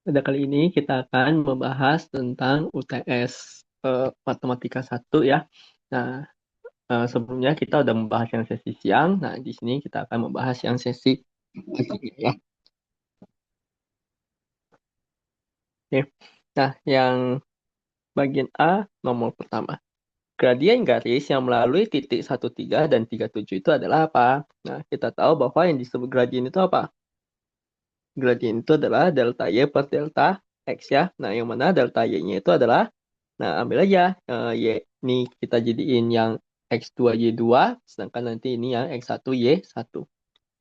Pada kali ini kita akan membahas tentang UTS Matematika 1 ya. Nah, sebelumnya kita udah membahas yang sesi siang. Nah, di sini kita akan membahas yang sesi pagi ya. Oke. Nah, yang bagian A nomor pertama. Gradien garis yang melalui titik 13 dan 37 itu adalah apa? Nah, kita tahu bahwa yang disebut gradien itu apa? Gradien itu adalah delta Y per delta X ya. Nah, yang mana delta Y-nya itu adalah, nah ambil aja Y ini kita jadiin yang X2Y2, sedangkan nanti ini yang X1Y1.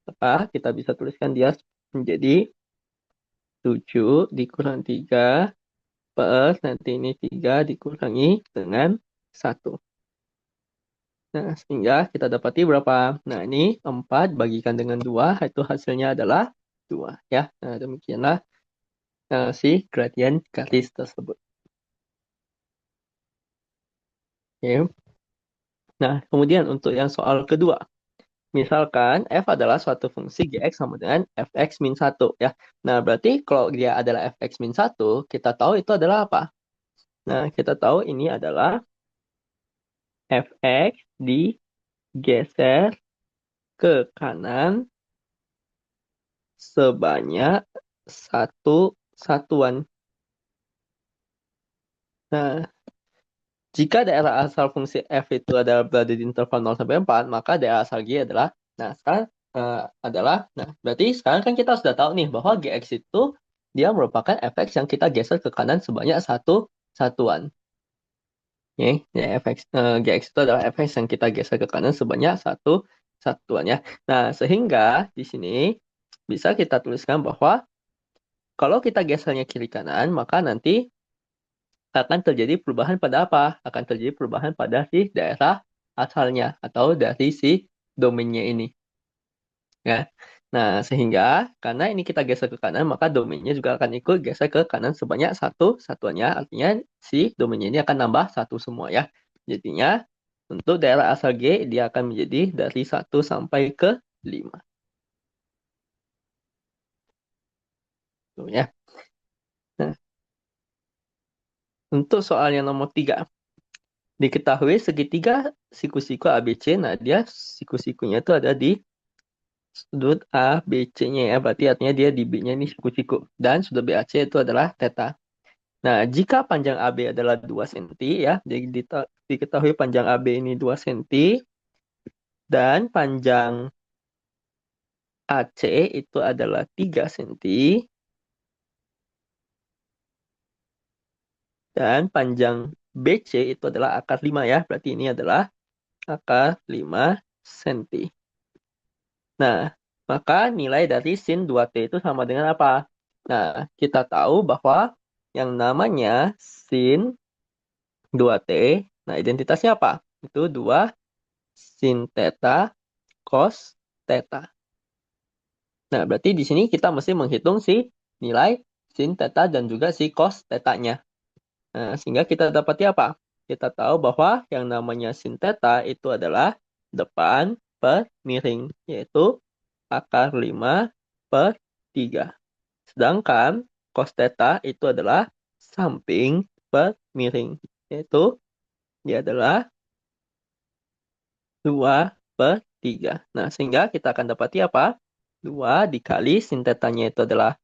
Maka kita bisa tuliskan dia menjadi 7 dikurang 3 per nanti ini 3 dikurangi dengan 1. Nah, sehingga kita dapati berapa? Nah, ini 4 bagikan dengan 2, itu hasilnya adalah 2 ya. Nah, demikianlah si gradien garis tersebut. Oke. Nah, kemudian untuk yang soal kedua. Misalkan f adalah suatu fungsi gx sama dengan fx min 1 ya. Nah, berarti kalau dia adalah fx min 1, kita tahu itu adalah apa? Nah, kita tahu ini adalah fx digeser ke kanan sebanyak satu satuan. Nah, jika daerah asal fungsi f itu adalah berada di interval 0 sampai 4, maka daerah asal g adalah, nah sekarang nah berarti sekarang kan kita sudah tahu nih bahwa gx itu dia merupakan fx yang kita geser ke kanan sebanyak satu satuan. Oke, ya, gx itu adalah fx yang kita geser ke kanan sebanyak satu satuan ya. Nah, sehingga di sini bisa kita tuliskan bahwa kalau kita gesernya kiri kanan, maka nanti akan terjadi perubahan pada apa? Akan terjadi perubahan pada si daerah asalnya atau dari si domainnya ini. Ya. Nah, sehingga karena ini kita geser ke kanan, maka domainnya juga akan ikut geser ke kanan sebanyak satu satuannya. Artinya si domainnya ini akan nambah satu semua ya. Jadinya untuk daerah asal G, dia akan menjadi dari 1 sampai ke 5. Tuh, ya. Nah, untuk soal yang nomor 3. Diketahui segitiga siku-siku ABC, nah dia siku-sikunya itu ada di sudut A, B, C-nya ya. Berarti artinya dia di B-nya ini siku-siku. Dan sudut BAC itu adalah theta. Nah, jika panjang AB adalah 2 cm ya, jadi diketahui panjang AB ini 2 cm, dan panjang AC itu adalah 3 cm, dan panjang BC itu adalah akar 5 ya, berarti ini adalah akar 5 cm. Nah, maka nilai dari sin 2T itu sama dengan apa? Nah, kita tahu bahwa yang namanya sin 2T, nah identitasnya apa? Itu 2 sin theta cos theta. Nah, berarti di sini kita mesti menghitung si nilai sin theta dan juga si cos theta-nya. Nah, sehingga kita dapati apa? Kita tahu bahwa yang namanya sin theta itu adalah depan per miring, yaitu akar 5 per 3. Sedangkan cos theta itu adalah samping per miring, yaitu dia adalah 2 per 3. Nah, sehingga kita akan dapati apa? 2 dikali sin tetanya itu adalah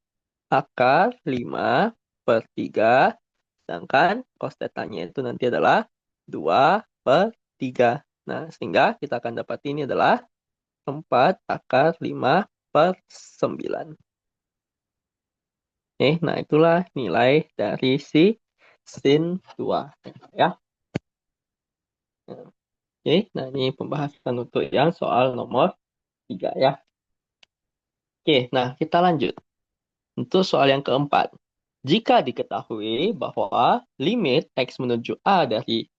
akar 5 per 3. Sedangkan cos tetanya itu nanti adalah 2 per 3. Nah, sehingga kita akan dapati ini adalah 4 akar 5 per 9. Nah itulah nilai dari si sin 2. Ya. Nah ini pembahasan untuk yang soal nomor 3 ya. Nah kita lanjut. Untuk soal yang keempat. Jika diketahui bahwa limit X menuju A dari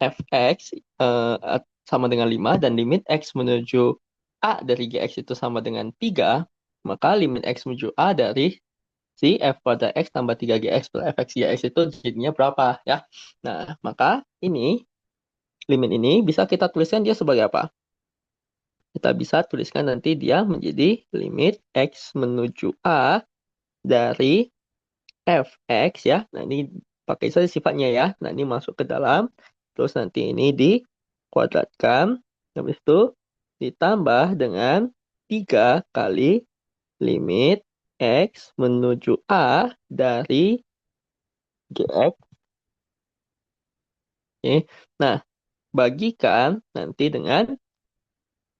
fx sama dengan 5 dan limit X menuju A dari Gx itu sama dengan 3, maka limit X menuju A dari si f pada X tambah 3Gx per fx Gx itu jadinya berapa ya. Nah, maka ini limit ini bisa kita tuliskan dia sebagai apa? Kita bisa tuliskan nanti dia menjadi limit X menuju A dari fx ya. Nah, ini pakai saja sifatnya ya. Nah, ini masuk ke dalam. Terus nanti ini dikuadratkan. Habis itu ditambah dengan 3 kali limit x menuju A dari gx. Oke. Nah, bagikan nanti dengan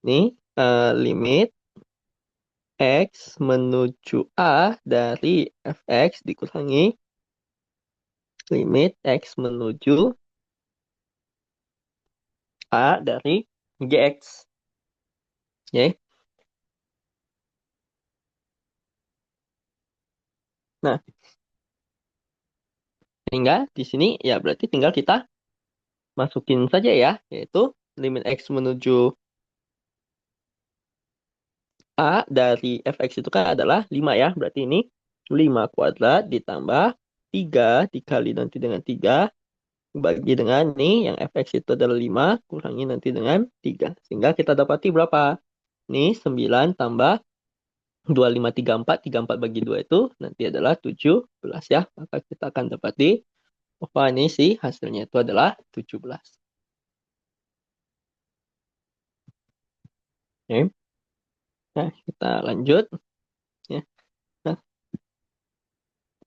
nih limit x menuju A dari fx dikurangi limit x menuju A dari gx. Oke. Nah, sehingga di sini ya berarti tinggal kita masukin saja ya, yaitu limit x menuju A dari fx itu kan adalah 5 ya. Berarti ini 5 kuadrat ditambah 3 dikali nanti dengan 3 bagi dengan nih yang fx itu adalah 5 kurangi nanti dengan 3. Sehingga kita dapati berapa? Nih 9 tambah 2, 5, 3, 4. 3, 4 bagi 2 itu nanti adalah 17 ya. Maka kita akan dapati bahwa ini sih hasilnya itu adalah 17. Oke. Nah, kita lanjut. Ya. Nah,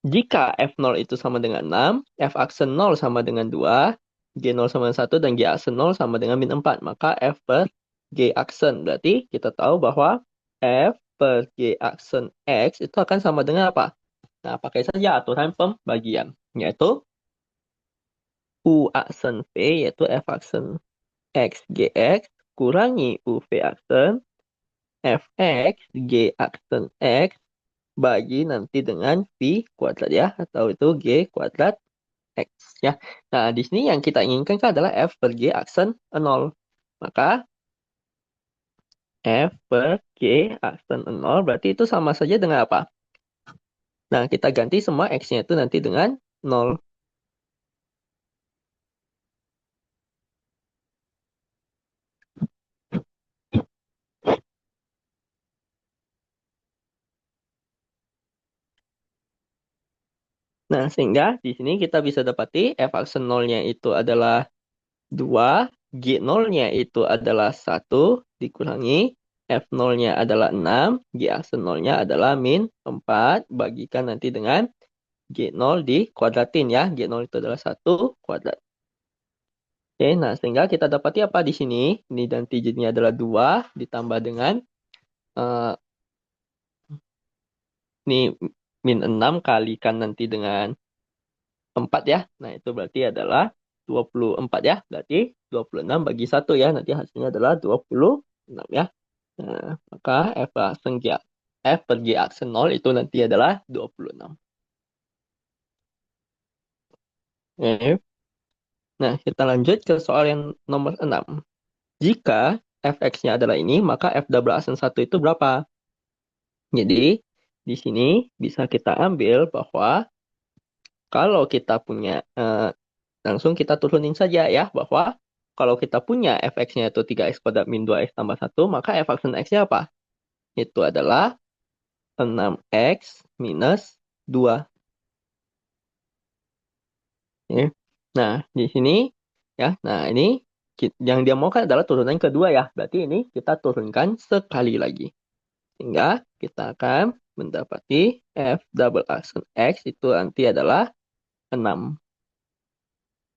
jika F0 itu sama dengan 6, F aksen 0 sama dengan 2, G0 sama dengan 1, dan G aksen 0 sama dengan min 4, maka F per G aksen. Berarti kita tahu bahwa F per G aksen X itu akan sama dengan apa? Nah, pakai saja aturan pembagian, yaitu U aksen V, yaitu F aksen X GX, kurangi UV aksen Fx G aksen X, bagi nanti dengan V kuadrat ya, atau itu G kuadrat X ya. Nah, di sini yang kita inginkan kan adalah F per G aksen 0. Maka F per G aksen 0 berarti itu sama saja dengan apa? Nah, kita ganti semua X-nya itu nanti dengan 0. Nah, sehingga di sini kita bisa dapati F aksen 0-nya itu adalah 2, G0-nya itu adalah 1, dikurangi F0-nya adalah 6, G aksen 0-nya adalah min 4, bagikan nanti dengan G0 dikuadratin ya. G0 itu adalah 1 kuadrat. Oke, nah sehingga kita dapati apa di sini? Ini nanti jadinya adalah 2 ditambah dengan uh, ini min 6 kalikan nanti dengan 4 ya. Nah, itu berarti adalah 24 ya. Berarti 26 bagi 1 ya. Nanti hasilnya adalah 26 ya. Nah, maka F per G aksen 0 itu nanti adalah 26. Oke. Nah, kita lanjut ke soal yang nomor 6. Jika fx-nya adalah ini, maka f double aksen 1 itu berapa? Jadi, di sini bisa kita ambil bahwa kalau kita punya, langsung kita turunin saja ya, bahwa kalau kita punya fx-nya itu 3x kuadrat min 2x tambah 1, maka f aksen x-nya apa? Itu adalah 6x minus 2. Ya. Nah, di sini, ya, nah ini yang dia mau kan adalah turunan kedua ya. Berarti ini kita turunkan sekali lagi. Sehingga kita akan mendapati f double aksen x itu nanti adalah 6.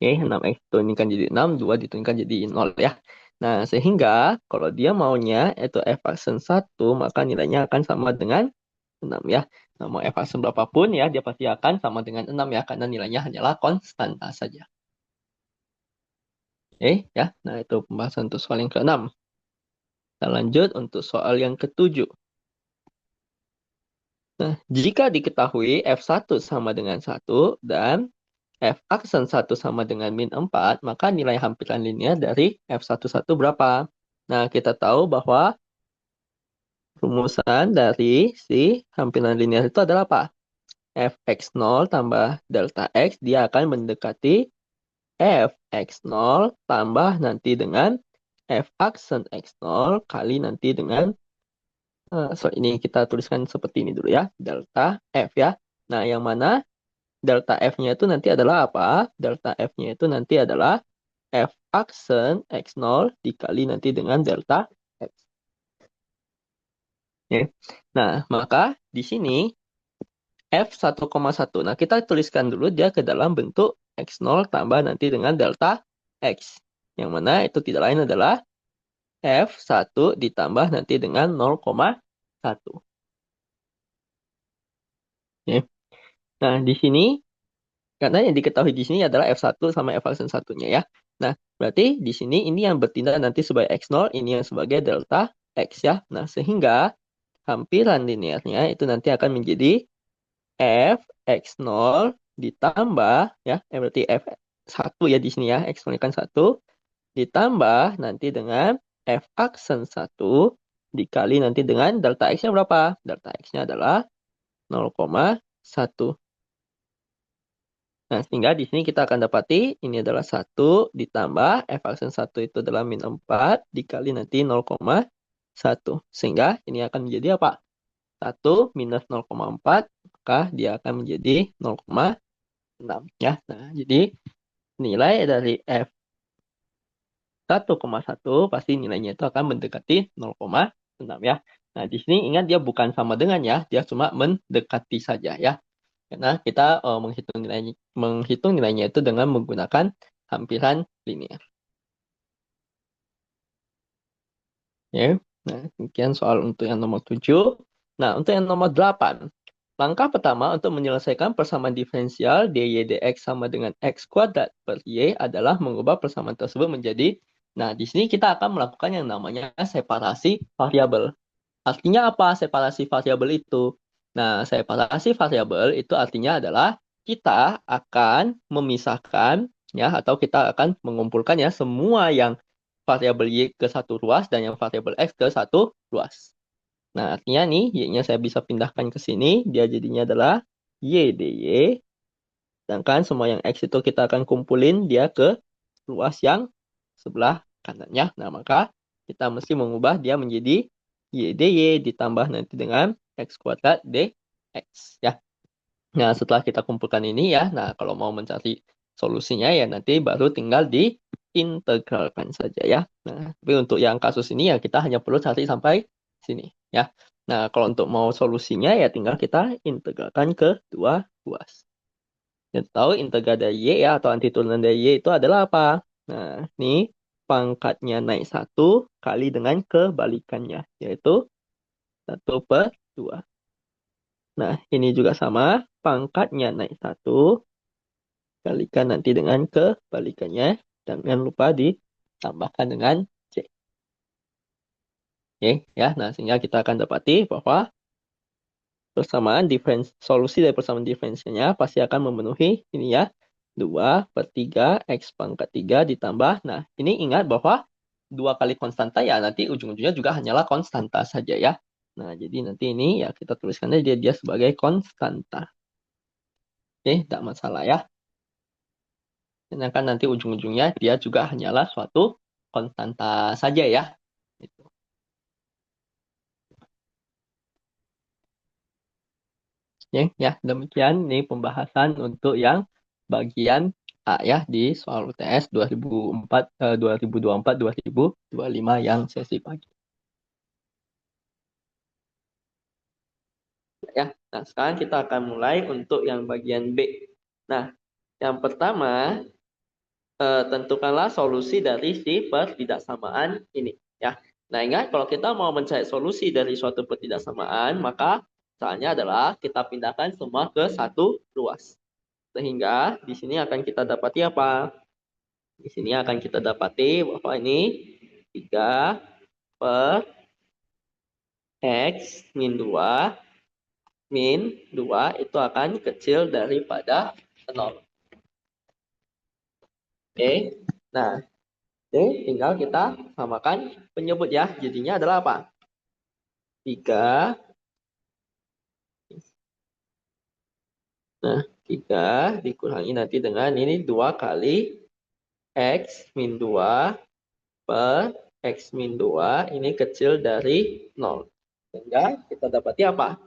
Oke, 6x diturunkan jadi 6, 2 diturunkan jadi 0 ya. Nah, sehingga kalau dia maunya itu f aksen 1, maka nilainya akan sama dengan 6 ya. Nah, mau f aksen berapapun ya, dia pasti akan sama dengan 6 ya, karena nilainya hanyalah konstanta saja. Oke, ya. Nah, itu pembahasan untuk soal yang ke-6. Kita lanjut untuk soal yang ke-7. Nah, jika diketahui F1 sama dengan 1 dan F aksen 1 sama dengan min 4, maka nilai hampiran linear dari F11 berapa? Nah, kita tahu bahwa rumusan dari si hampiran linear itu adalah apa? Fx0 tambah delta x, dia akan mendekati Fx0 tambah nanti dengan F aksen x0 kali nanti dengan ini kita tuliskan seperti ini dulu ya, delta F ya. Nah, yang mana delta F-nya itu nanti adalah apa? Delta F-nya itu nanti adalah F aksen X0 dikali nanti dengan delta X. Oke. Nah, maka di sini F1,1. Nah, kita tuliskan dulu dia ke dalam bentuk X0 tambah nanti dengan delta X. Yang mana itu tidak lain adalah F1 ditambah nanti dengan 0,1. Oke. Nah, di sini karena yang diketahui di sini adalah F1 sama F aksen satunya ya. Nah, berarti di sini ini yang bertindak nanti sebagai X0, ini yang sebagai delta X ya. Nah, sehingga hampiran linearnya itu nanti akan menjadi F X0 ditambah ya, berarti F1 ya di sini ya, X0 kan 1 ditambah nanti dengan F aksen 1 dikali nanti dengan delta X-nya berapa? Delta X-nya adalah 0,1. Nah, sehingga di sini kita akan dapati ini adalah 1 ditambah F aksen 1 itu adalah min 4 dikali nanti 0,1. Sehingga ini akan menjadi apa? 1 minus 0,4, maka dia akan menjadi 0,6 ya. Nah, jadi nilai dari F 1,1 pasti nilainya itu akan mendekati 0,6 ya. Nah, di sini ingat dia bukan sama dengan ya, dia cuma mendekati saja ya. Karena kita menghitung nilainya itu dengan menggunakan hampiran linear. Ya. Nah, demikian soal untuk yang nomor 7. Nah, untuk yang nomor 8. Langkah pertama untuk menyelesaikan persamaan diferensial dy dx sama dengan x kuadrat per y adalah mengubah persamaan tersebut menjadi, nah di sini kita akan melakukan yang namanya separasi variabel. Artinya apa separasi variabel itu? Nah, separasi variabel itu artinya adalah kita akan memisahkan ya atau kita akan mengumpulkan ya semua yang variabel y ke satu ruas dan yang variabel x ke satu ruas. Nah, artinya nih, y-nya saya bisa pindahkan ke sini. Dia jadinya adalah y dy. Sedangkan semua yang x itu kita akan kumpulin dia ke ruas yang sebelah kanannya. Nah, maka kita mesti mengubah dia menjadi y dy ditambah nanti dengan x kuadrat dx. Ya. Nah, setelah kita kumpulkan ini ya, nah kalau mau mencari solusinya ya nanti baru tinggal diintegralkan saja ya. Nah, tapi untuk yang kasus ini ya kita hanya perlu cari sampai sini ya. Nah, kalau untuk mau solusinya ya tinggal kita integralkan ke dua ruas. Kita tahu integral dari y ya atau antiturunan dari y itu adalah apa? Nah, ini pangkatnya naik 1 kali dengan kebalikannya, yaitu 1/2. Nah, ini juga sama. Pangkatnya naik 1 kalikan nanti dengan kebalikannya. Dan jangan lupa ditambahkan dengan C. Oke, ya. Nah, sehingga kita akan dapati bahwa solusi dari persamaan diferensialnya pasti akan memenuhi ini ya. 2/3 X pangkat 3 ditambah. Nah, ini ingat bahwa 2 kali konstanta ya nanti ujung-ujungnya juga hanyalah konstanta saja ya. Nah, jadi nanti ini ya kita tuliskannya dia sebagai konstanta. Oke, tidak masalah ya. Sedangkan nanti ujung-ujungnya dia juga hanyalah suatu konstanta saja ya. Gitu. Oke, ya demikian ini pembahasan untuk yang bagian A ya di soal UTS 2024-2025 yang sesi pagi. Ya, nah sekarang kita akan mulai untuk yang bagian B. Nah, yang pertama tentukanlah solusi dari si pertidaksamaan ini ya. Nah, ingat kalau kita mau mencari solusi dari suatu pertidaksamaan, maka caranya adalah kita pindahkan semua ke satu ruas. Sehingga di sini akan kita dapati apa? Di sini akan kita dapati bahwa ini 3 per X min 2 min 2 itu akan kecil daripada 0. Oke. Nah, oke, tinggal kita samakan penyebut ya. Jadinya adalah apa? 3. Nah, 3 dikurangi nanti dengan ini 2 kali X min 2 per X min 2 ini kecil dari 0. Sehingga kita dapati apa?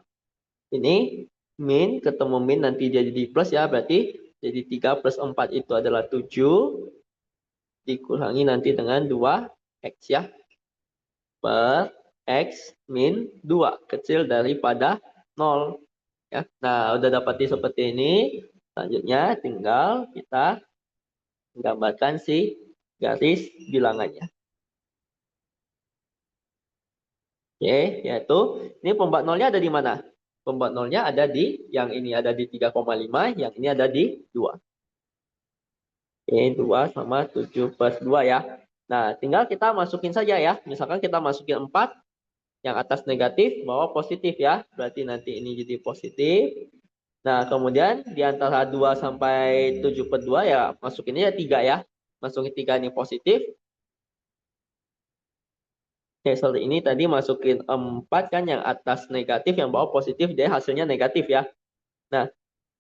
Ini min ketemu min nanti dia jadi plus ya, berarti jadi 3 plus 4 itu adalah 7 dikurangi nanti dengan 2x ya, per x min 2 kecil daripada 0 ya. Nah, udah dapati seperti ini. Selanjutnya tinggal kita gambarkan si garis bilangannya. Oke, yaitu ini pembuat nolnya ada di mana? Pembuat nolnya ada di yang ini ada di 3,5, yang ini ada di 2. Oke, 2 sama 7 plus 2 ya. Nah, tinggal kita masukin saja ya. Misalkan kita masukin 4, yang atas negatif, bawah positif ya. Berarti nanti ini jadi positif. Nah, kemudian di antara 2 sampai 7 per 2 ya masukinnya ya 3 ya. Masukin 3 ini positif. Oke, sorry, ini tadi masukin 4 kan yang atas negatif, yang bawah positif, dia hasilnya negatif ya. Nah,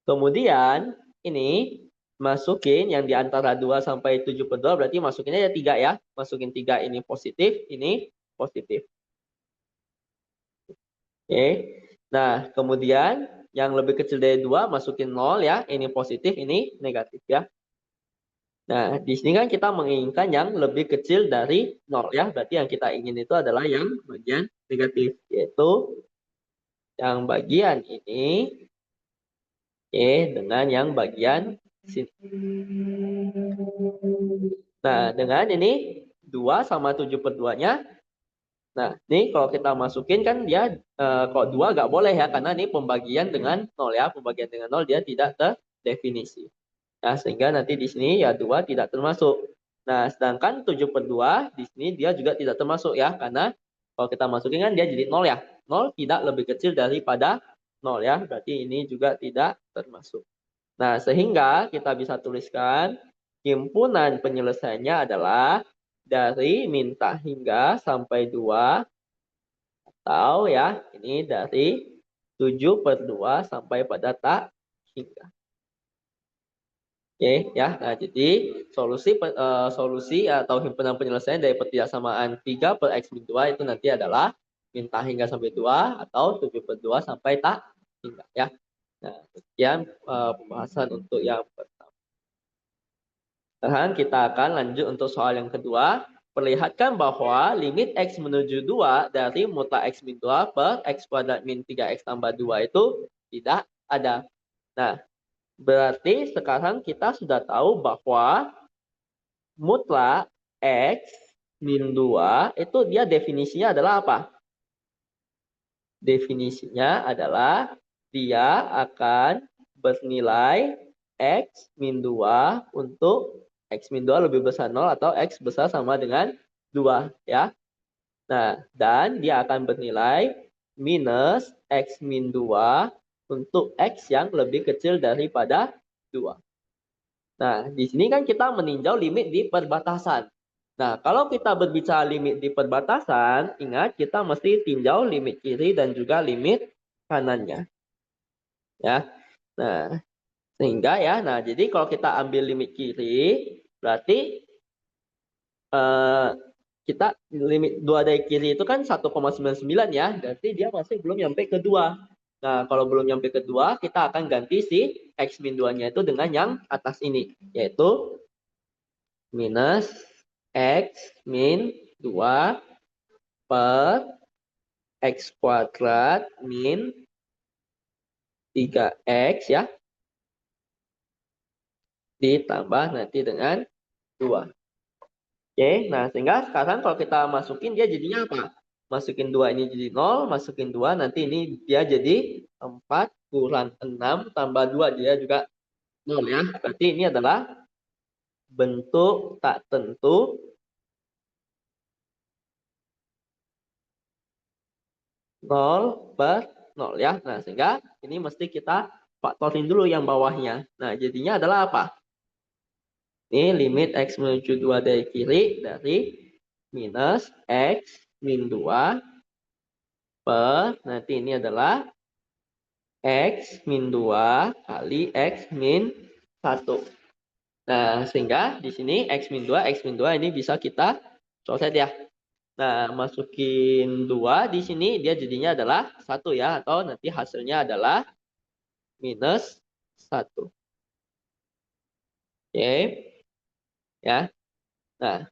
kemudian ini masukin yang di antara 2 sampai 7 per 2, berarti masukinnya ya 3 ya. Masukin 3 ini positif, ini positif. Oke. Nah, kemudian yang lebih kecil dari 2 masukin 0 ya. Ini positif, ini negatif ya. Nah, di sini kan kita menginginkan yang lebih kecil dari 0 ya. Berarti yang kita ingin itu adalah yang bagian negatif, yaitu yang bagian ini dengan yang bagian sini. Nah, dengan ini 2 sama 7 per 2-nya. Nah, ini kalau kita masukin kan dia kalau 2 nggak boleh ya, karena ini pembagian dengan 0 ya. Pembagian dengan 0 dia tidak terdefinisi. Nah, sehingga nanti di sini ya 2 tidak termasuk. Nah, sedangkan 7 per 2 di sini dia juga tidak termasuk ya, karena kalau kita masukin kan dia jadi 0 ya. 0 tidak lebih kecil daripada 0 ya, berarti ini juga tidak termasuk. Nah, sehingga kita bisa tuliskan himpunan penyelesaiannya adalah dari minta hingga sampai 2, atau ya ini dari 7 per 2 sampai pada tak hingga. Oke ya. Nah, jadi solusi atau himpunan penyelesaian dari pertidasamaan 3 per x min 2 itu nanti adalah minta hingga sampai 2 atau 7 per 2 sampai tak hingga ya. Nah, sekian pembahasan untuk yang pertama. Sekarang kita akan lanjut untuk soal yang kedua. Perlihatkan bahwa limit x menuju 2 dari mutlak x min 2 per x kuadrat min 3x tambah 2 itu tidak ada. Nah, berarti sekarang kita sudah tahu bahwa mutlak x min 2 itu dia definisinya adalah apa? Definisinya adalah dia akan bernilai x min 2 untuk x min 2 lebih besar 0 atau x besar sama dengan 2 ya. Nah, dan dia akan bernilai minus x min 2 untuk x yang lebih kecil daripada 2. Nah, di sini kan kita meninjau limit di perbatasan. Nah, kalau kita berbicara limit di perbatasan, ingat kita mesti tinjau limit kiri dan juga limit kanannya. Ya. Nah, sehingga ya, nah jadi kalau kita ambil limit kiri, berarti kita limit 2 dari kiri itu kan 1,99 ya, berarti dia masih belum nyampe ke 2. Nah, kalau belum nyampe ke 2, kita akan ganti si x min 2-nya itu dengan yang atas ini, yaitu minus x min 2 per x kuadrat min 3x ya, ditambah nanti dengan 2. Oke, nah sehingga sekarang kalau kita masukin dia jadinya apa? Masukin 2 ini jadi 0, masukin 2 nanti ini dia jadi 4 kurang 6 tambah 2 dia juga 0 ya. Berarti ini adalah bentuk tak tentu 0 per 0 ya. Nah, sehingga ini mesti kita faktorin dulu yang bawahnya. Nah, jadinya adalah apa? Ini limit x menuju 2 dari kiri dari minus x min 2 per, nanti ini adalah x min 2 kali x min 1. Nah, sehingga di sini x min 2 ini bisa kita coret ya. Nah, masukin 2 di sini dia jadinya adalah 1 ya, atau nanti hasilnya adalah minus 1. Oke, ya. Nah,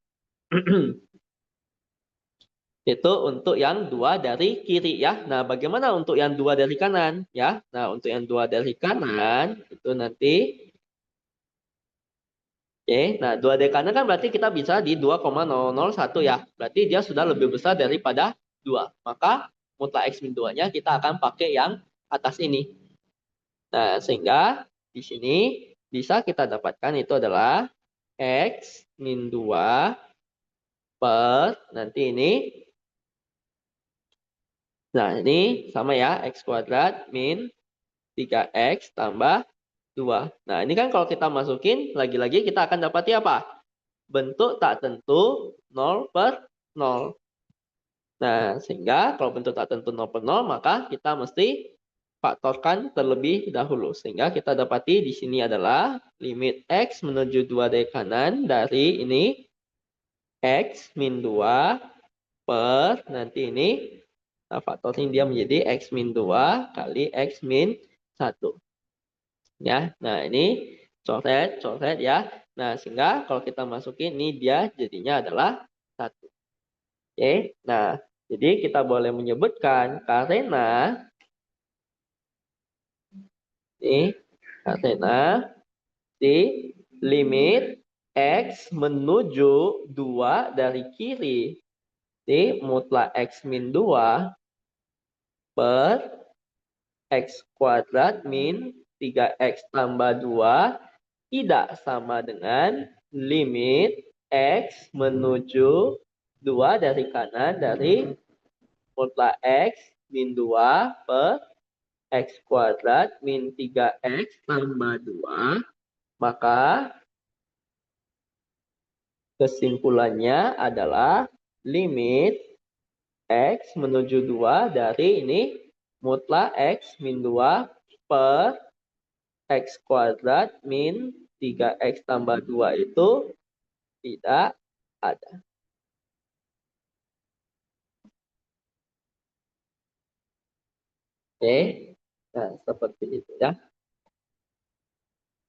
itu untuk yang 2 dari kiri ya. Nah, bagaimana untuk yang 2 dari kanan ya? Nah, untuk yang 2 dari kanan itu nanti oke, nah 2 dari kanan kan berarti kita bisa di 2,001 ya. Berarti dia sudah lebih besar daripada 2. Maka mutlak X min 2-nya kita akan pakai yang atas ini. Nah, sehingga di sini bisa kita dapatkan itu adalah X min 2 per nanti ini. Nah, ini sama ya, X kuadrat min 3X tambah 2. Nah, ini kan kalau kita masukin, lagi-lagi kita akan dapati apa? Bentuk tak tentu 0 per 0. Nah, sehingga kalau bentuk tak tentu 0 per 0, maka kita mesti faktorkan terlebih dahulu. Sehingga kita dapati di sini adalah limit X menuju 2 dari kanan dari ini X min 2 per nanti ini faktornya dia menjadi X min 2 kali X min 1. Ya, nah ini coret ya. Nah, sehingga kalau kita masukin ini dia jadinya adalah 1. Oke, nah jadi kita boleh menyebutkan karena di limit X menuju 2 dari kiri di mutlak X min 2 per X kuadrat min 3X tambah 2 tidak sama dengan limit X menuju 2 dari kanan dari mutlak X min 2 per X kuadrat min 3X tambah 2. Maka kesimpulannya adalah limit X menuju 2 dari ini mutlak X min 2 per X kuadrat min 3X tambah 2 itu tidak ada. Oke, nah seperti itu ya.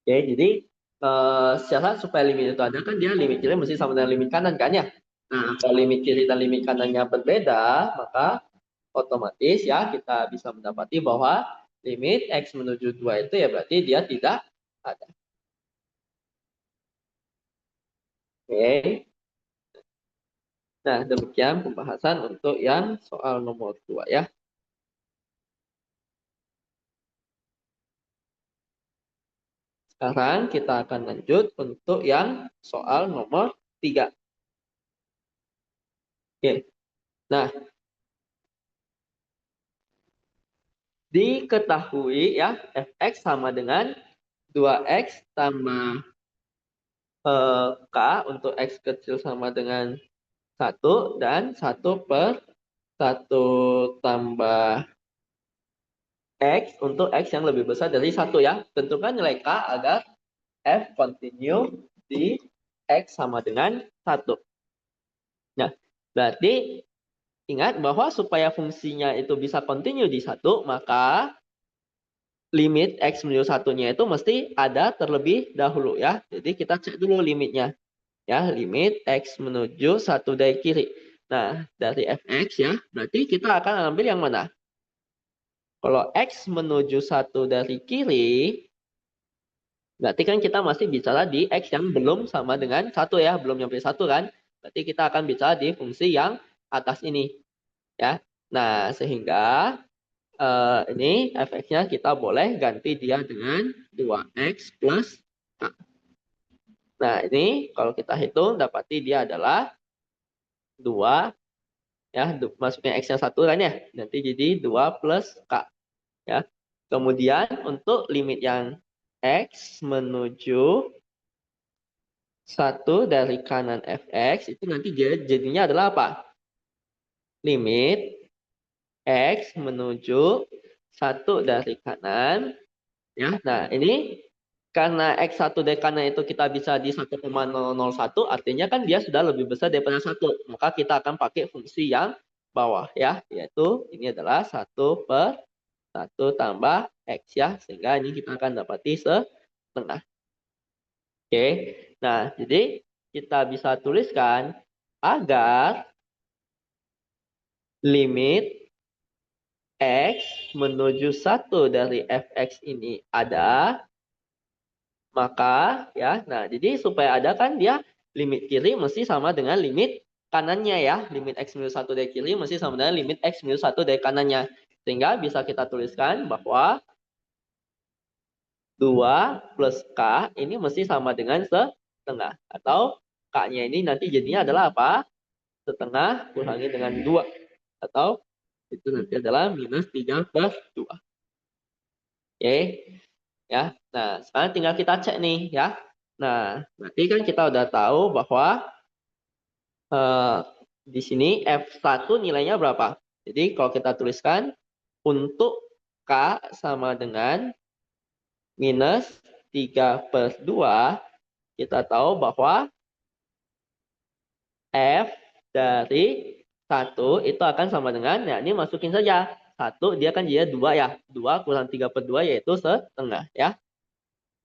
Oke, jadi syarat supaya limit itu ada kan dia limit kiri mesti sama dengan limit kanan kan ya. Nah, kalau limit kiri dan limit kanannya berbeda, maka otomatis ya kita bisa mendapati bahwa limit X menuju 2 itu ya berarti dia tidak ada. Oke. Nah, demikian pembahasan untuk yang soal nomor 2 ya. Sekarang kita akan lanjut untuk yang soal nomor 3. Oke. Nah, diketahui ya fx sama dengan 2x tambah k untuk x kecil sama dengan 1 dan 1 per 1 tambah X untuk X yang lebih besar dari 1 ya. Tentukan nilai K agar F continue di X sama dengan 1. Nah, berarti ingat bahwa supaya fungsinya itu bisa continue di 1, maka limit X menuju 1-nya itu mesti ada terlebih dahulu ya. Jadi kita cek dulu limitnya. Ya, limit X menuju 1 dari kiri. Nah, dari Fx ya, berarti kita akan ambil yang mana? Kalau X menuju 1 dari kiri, berarti kan kita masih bicara di X yang belum sama dengan 1 ya, belum nyampe 1 kan. Berarti kita akan bicara di fungsi yang atas ini. Ya. Nah, sehingga ini Fx-nya kita boleh ganti dia dengan 2X plus K. Nah, ini kalau kita hitung, dapati dia adalah 2, ya, masuknya X-nya 1 kan ya. Nanti jadi 2 plus K. Ya. Kemudian untuk limit yang X menuju 1 dari kanan Fx itu nanti jadinya adalah apa? Limit X menuju 1 dari kanan. Ya, nah ini karena X1 dari kanan itu kita bisa di 1,001, artinya kan dia sudah lebih besar daripada 1. Maka kita akan pakai fungsi yang bawah ya, yaitu ini adalah 1 per 1 tambah X ya. Sehingga ini kita akan dapati setengah. Oke. Nah, jadi kita bisa tuliskan agar limit X menuju 1 dari fx ini ada, maka ya, nah jadi supaya ada kan dia limit kiri mesti sama dengan limit kanannya ya. Limit X minus 1 dari kiri mesti sama dengan limit X minus 1 dari kanannya. Sehingga bisa kita tuliskan bahwa 2 plus K ini mesti sama dengan setengah. Atau K-nya ini nanti jadinya adalah apa? Setengah kurangi dengan 2. Atau itu nanti adalah minus 3 plus 2. Oke. Ya. Nah, sekarang tinggal kita cek nih ya. Nah, berarti kan kita udah tahu bahwa di sini F1 nilainya berapa. Jadi kalau kita tuliskan untuk K sama dengan minus 3 per 2, kita tahu bahwa F dari 1 itu akan sama dengan, ya ini masukin saja. 1 dia kan jadi 2 ya. 2 kurang 3 per 2 yaitu setengah ya.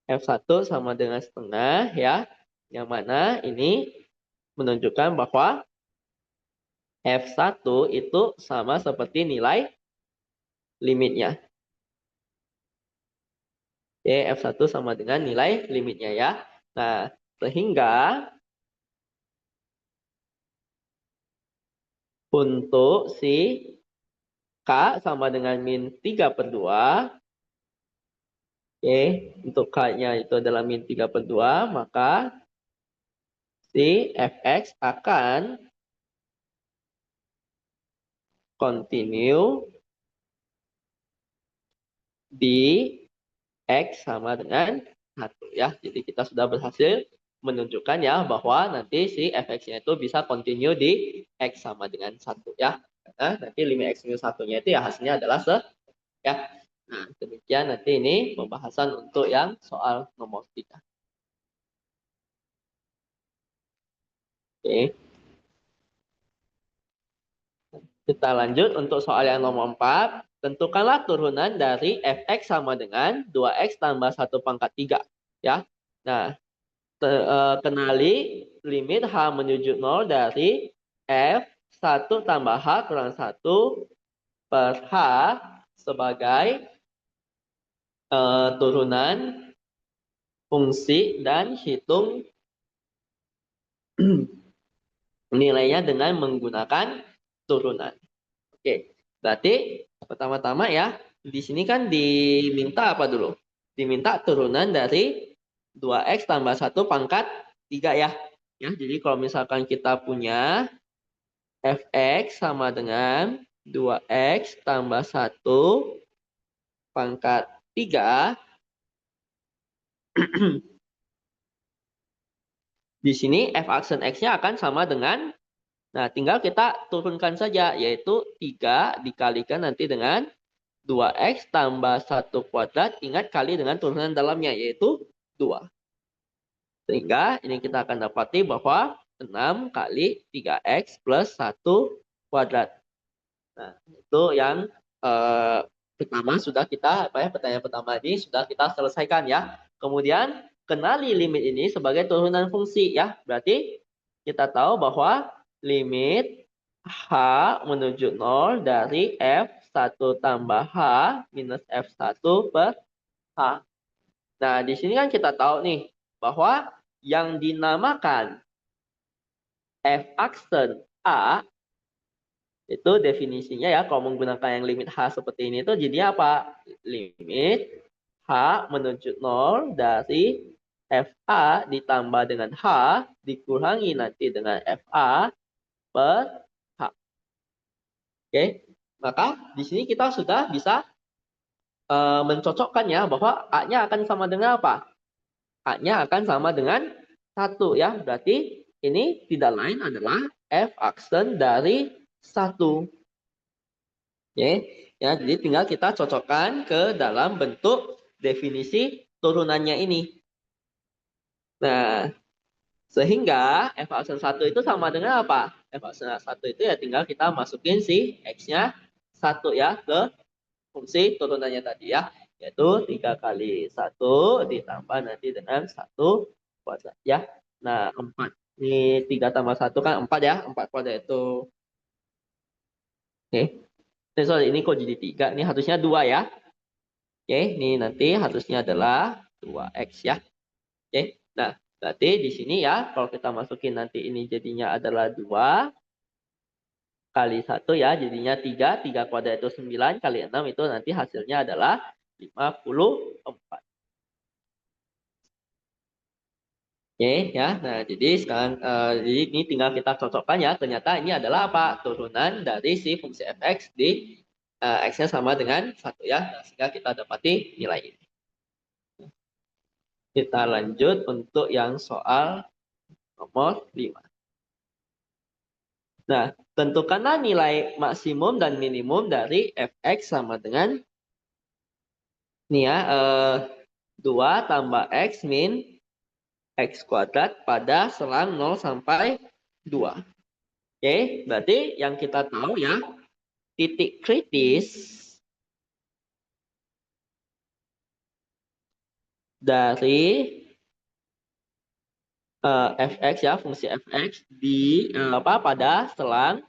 F1 sama dengan setengah ya. Yang mana ini menunjukkan bahwa F1 itu sama seperti nilai limitnya. Oke, F1 sama dengan nilai limitnya ya. Nah, sehingga untuk si K sama dengan min 3 per 2. Oke, untuk K-nya itu adalah min 3 per 2, maka si Fx akan continue di X sama dengan 1 ya. Jadi kita sudah berhasil menunjukkan ya bahwa nanti si Fx-nya itu bisa continue di X sama dengan 1 ya. Karena nanti limit X minus 1-nya itu ya hasilnya adalah ya. Nah, demikian nanti ini pembahasan untuk yang soal nomor 3. Oke. Kita lanjut untuk soal yang nomor 4. Tentukanlah turunan dari Fx sama dengan 2x tambah 1 pangkat 3. Ya. Nah, kenali limit H menuju 0 dari F1 tambah H kurang 1 per H sebagai turunan fungsi dan hitung nilainya dengan menggunakan turunan. Oke, berarti pertama-tama ya, di sini kan diminta apa dulu? Diminta turunan dari 2x tambah 1 pangkat 3 ya. Ya, jadi kalau misalkan kita punya Fx sama dengan 2x tambah 1 pangkat 3. Di sini f aksen x-nya akan sama dengan, nah tinggal kita turunkan saja, yaitu 3 dikalikan nanti dengan 2x tambah 1 kuadrat, ingat kali dengan turunan dalamnya, yaitu 2. Sehingga ini kita akan dapati bahwa 6 kali 3x plus 1 kuadrat. Nah, itu yang pertama sudah kita, pertanyaan pertama ini sudah kita selesaikan ya. Kemudian kenali limit ini sebagai turunan fungsi ya. Berarti kita tahu bahwa limit H menuju 0 dari F1 tambah H minus F1 per H. Nah, di sini kan kita tahu nih bahwa yang dinamakan F aksen A itu definisinya ya, kalau menggunakan yang limit H seperti ini itu jadi apa? Limit H menuju 0 dari FA ditambah dengan H dikurangi nanti dengan FA per H. Oke, maka di sini kita sudah bisa mencocokkan ya bahwa A-nya akan sama dengan apa? A-nya akan sama dengan 1 ya. Berarti ini tidak lain adalah F aksen dari 1. Oke, ya, jadi tinggal kita cocokkan ke dalam bentuk definisi turunannya ini. Nah, sehingga f aksen 1 itu sama dengan apa? F aksen 1 itu ya tinggal kita masukin si x-nya 1 ya ke fungsi turunannya tadi ya. yaitu 3 kali 1 ditambah nanti dengan 1 kuadrat ya. Nah, 4. Ini 3 tambah 1 kan 4 ya, 4 kuadrat itu. Oke. Sorry, ini kok jadi 3? Ini harusnya 2 ya. Oke, ini nanti harusnya adalah 2x ya. Oke. Nah, berarti di sini ya, kalau kita masukin nanti ini jadinya adalah 2 kali 1 ya, jadinya 3. 3 kuadrat itu 9 kali 6 itu nanti hasilnya adalah 54. Oke ya. Nah, jadi sekarang jadi ini tinggal kita cocokkan ya. Ternyata ini adalah apa? Turunan dari si fungsi fx di x-nya sama dengan 1 ya. Nah, sehingga kita dapati nilai ini. Kita lanjut untuk yang soal nomor 5. Nah, tentukanlah nilai maksimum dan minimum dari fx sama dengan nih ya 2 tambah x min x kuadrat pada selang 0 sampai 2. Oke, berarti yang kita tahu ya, titik kritis dari fx ya, fungsi fx di pada selang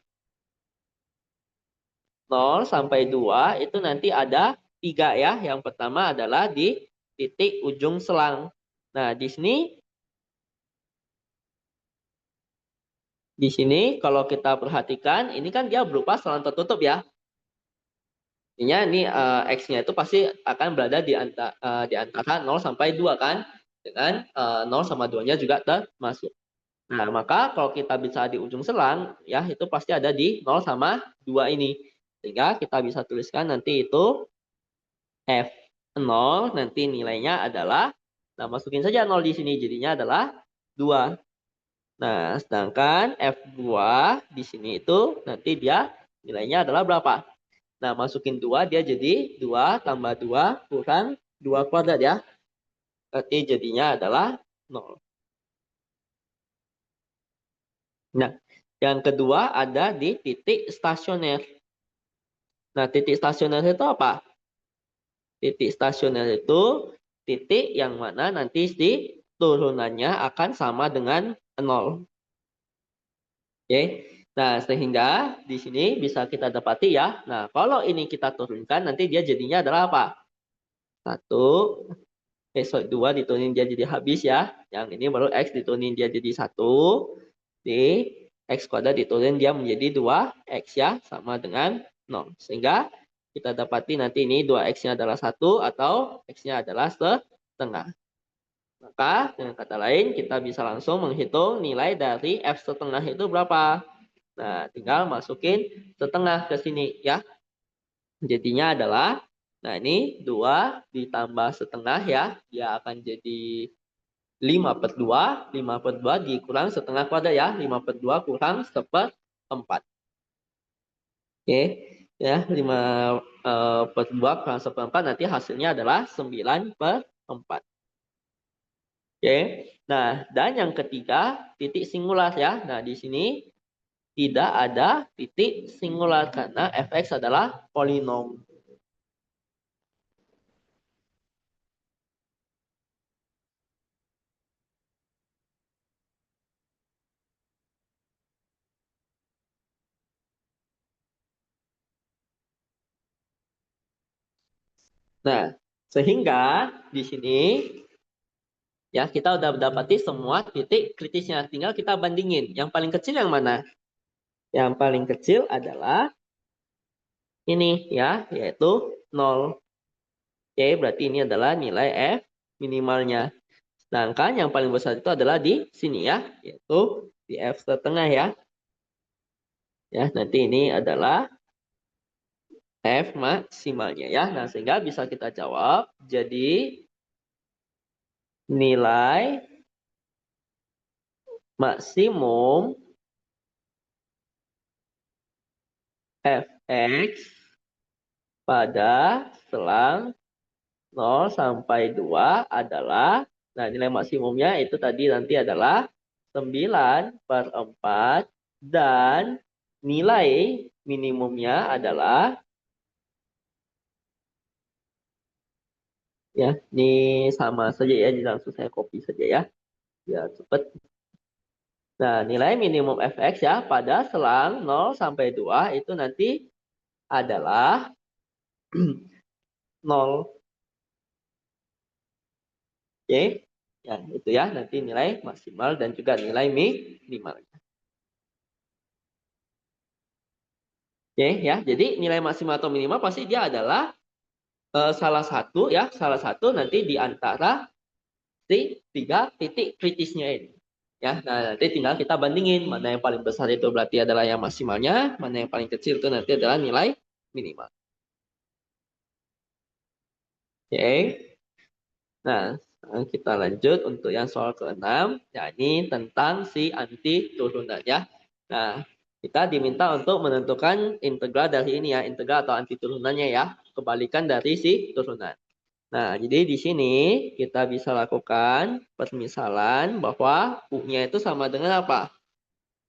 0 sampai 2 itu nanti ada 3 ya. Yang pertama adalah di titik ujung selang. Nah, di sini kalau kita perhatikan ini kan dia berupa selang tertutup ya. Artinya ini x-nya itu pasti akan berada di antara 0 sampai 2 kan. Dengan 0 sama 2-nya juga termasuk. Nah, maka kalau kita bisa di ujung selang ya itu pasti ada di 0 sama 2 ini. Sehingga kita bisa tuliskan nanti itu F0 nanti nilainya adalah, nah masukin saja 0 di sini jadinya adalah 2. Nah, sedangkan F2 di sini itu nanti dia nilainya adalah berapa? Nah, masukin 2 dia jadi 2 tambah 2 kurang 2 kuadrat ya. Berarti jadinya adalah 0. Nah, yang kedua ada di titik stasioner. Nah, titik stasioner itu apa? Titik stasioner itu titik yang mana nanti di turunannya akan sama dengan 0. Oke. Nah, sehingga di sini bisa kita dapati ya. Nah, kalau ini kita turunkan nanti dia jadinya adalah apa? 1, 2 diturunin dia jadi habis ya. Yang ini baru X diturunin dia jadi 1. Di X kuadrat diturunin dia menjadi 2X ya. Sama dengan 0. Sehingga kita dapati nanti ini 2X-nya adalah 1 atau X-nya adalah setengah. Maka dengan kata lain kita bisa langsung menghitung nilai dari F setengah itu berapa. Nah, tinggal masukin setengah ke sini ya. Jadinya adalah, nah ini 2 ditambah setengah ya. Dia akan jadi 5/2. 5/2 dikurang setengah kuadrat ya. 5/2 kurang 1/4. Oke. Ya, 5/2 kurang 1/4 nanti hasilnya adalah 9/4. Oke. Nah, dan yang ketiga, titik singular ya. Nah, di sini tidak ada titik singular karena fx adalah polinom. Nah, sehingga di sini ya kita udah mendapati semua titik kritisnya. Tinggal kita bandingin. Yang paling kecil yang mana? Yang paling kecil adalah ini ya, yaitu 0. Oke, berarti ini adalah nilai F minimalnya. Sedangkan yang paling besar itu adalah di sini ya, yaitu di F setengah ya. Ya, nanti ini adalah F maksimalnya ya. Nah, sehingga bisa kita jawab jadi nilai maksimum fx pada selang 0 sampai 2 adalah, nah nilai maksimumnya itu tadi nanti adalah 9/4 dan nilai minimumnya adalah Ya, ini sama saja ya, jadi langsung saya copy saja ya, biar cepat. Nah, nilai minimum fx ya pada selang 0 sampai 2 itu nanti adalah 0. Oke, ya itu ya, nanti nilai maksimal dan juga nilai minimal. Oke ya, jadi nilai maksimal atau minimal pasti dia adalah salah satu nanti di antara si 3 titik kritisnya ini. Ya, nah nanti tinggal kita bandingin mana yang paling besar itu berarti adalah yang maksimalnya, mana yang paling kecil itu nanti adalah nilai minimal. Oke. Nah, sekarang kita lanjut untuk yang soal ke-6, yakni tentang si anti turunan ya. Nah, kita diminta untuk menentukan integral dari ini ya, integral atau anti turunannya ya, kebalikan dari si turunan. Nah, jadi di sini kita bisa lakukan permisalan bahwa U-nya itu sama dengan apa?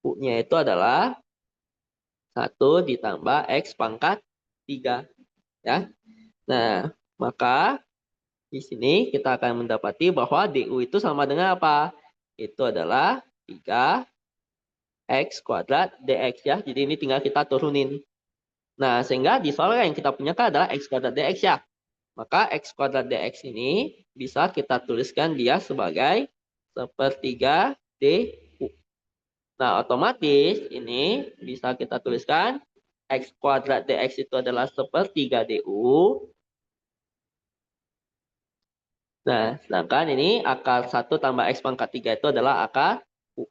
U-nya itu adalah 1 ditambah X pangkat 3. Ya. Nah, maka di sini kita akan mendapati bahwa DU itu sama dengan apa? Itu adalah 3X kuadrat DX ya. Jadi ini tinggal kita turunin. Nah, sehingga di soal yang kita punya adalah X kuadrat DX ya. Maka X kuadrat DX ini bisa kita tuliskan dia sebagai sepertiga DU. Nah, otomatis ini bisa kita tuliskan X kuadrat DX itu adalah sepertiga DU. Nah, sedangkan ini akar 1 tambah X pangkat 3 itu adalah akar U.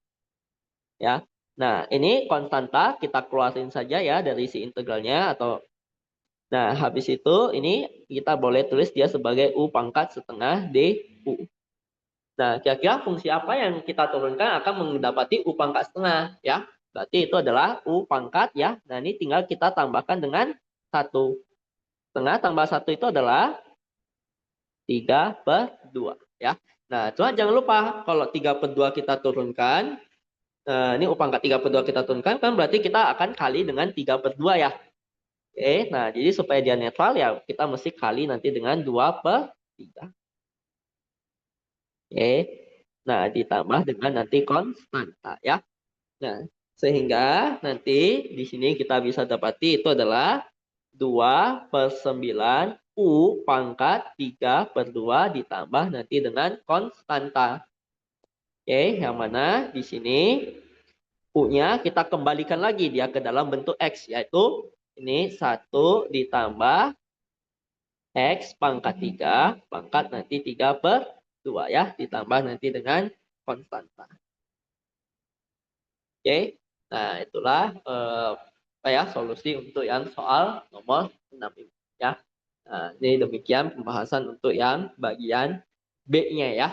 Ya. Nah, ini konstanta kita keluarin saja ya dari si integralnya atau nah, habis itu ini kita boleh tulis dia sebagai U pangkat setengah DU. Nah, kira-kira fungsi apa yang kita turunkan akan mendapati U pangkat setengah ya. Berarti itu adalah U pangkat ya. Nah, ini tinggal kita tambahkan dengan 1. Setengah tambah 1 itu adalah 3/2 ya. Nah, cuma jangan lupa kalau 3/2 kita turunkan, ini U pangkat 3/2 kita turunkan kan berarti kita akan kali dengan 3/2 ya. Oke, nah jadi supaya dia netral ya kita mesti kali nanti dengan 2/3. Oke. Nah, ditambah dengan nanti konstanta ya. Nah, sehingga nanti di sini kita bisa dapati itu adalah 2/9 U pangkat 3/2 ditambah nanti dengan konstanta. Oke, yang mana di sini U-nya kita kembalikan lagi dia ke dalam bentuk X, yaitu ini 1 ditambah X pangkat 3 pangkat nanti 3/2 ya, ditambah nanti dengan konstanta. Oke, nah itulah solusi untuk yang soal nomor 6 ini ya. Nah, ini demikian pembahasan untuk yang bagian B-nya ya.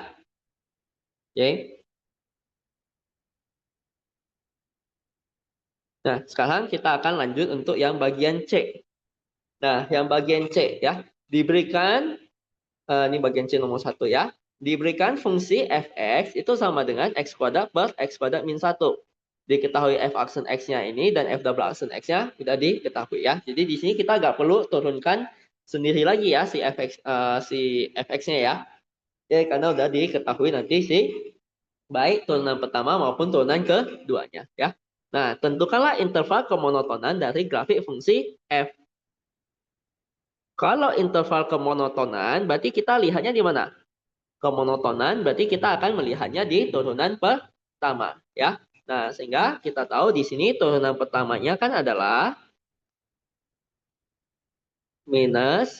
Oke. Nah, sekarang kita akan lanjut untuk yang bagian C. Nah, yang bagian C ya, diberikan ini bagian C nomor 1 ya. Diberikan fungsi fx itu sama dengan x kuadrat plus x kuadrat min 1. Diketahui f aksen x-nya ini dan f double aksen x-nya sudah diketahui ya. Jadi di sini kita nggak perlu turunkan sendiri lagi ya si fx-nya ya. Ya, karena sudah diketahui nanti si baik turunan pertama maupun turunan keduanya ya. Nah, tentukanlah interval kemonotonan dari grafik fungsi f. Kalau interval kemonotonan berarti kita lihatnya di mana? Kemonotonan berarti kita akan melihatnya di turunan pertama ya. Nah, sehingga kita tahu di sini turunan pertamanya kan adalah minus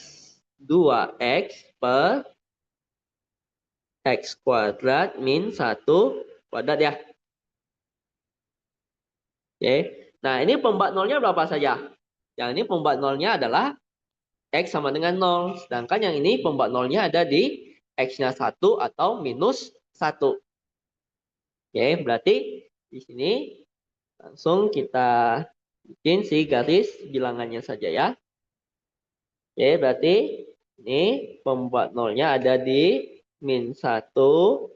2x per x kuadrat min 1 kuadrat ya. Oke. Nah, ini pembuat nolnya berapa saja? Yang ini pembuat nolnya adalah X sama dengan 0. Sedangkan yang ini pembuat nolnya ada di X-nya 1 atau minus 1. Oke, berarti di sini langsung kita bikin si garis bilangannya saja ya. Oke, berarti ini pembuat nolnya ada di min 1, 0,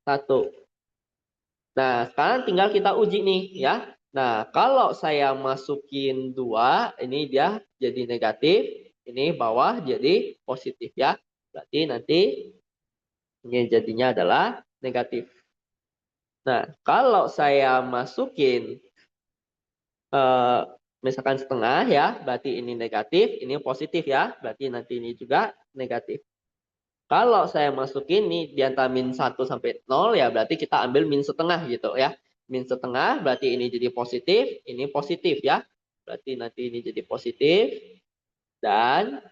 1. Nah, sekarang tinggal kita uji nih ya. Nah, kalau saya masukin 2, ini dia jadi negatif. ini bawah jadi positif ya. Berarti nanti ini jadinya adalah negatif. Nah, kalau saya masukin misalkan setengah ya, berarti ini negatif, ini positif ya, berarti nanti ini juga negatif. Kalau saya masukin nih di antara min 1 sampai 0 ya berarti kita ambil min setengah gitu ya. Min setengah berarti ini jadi positif ya. Berarti nanti ini jadi positif dan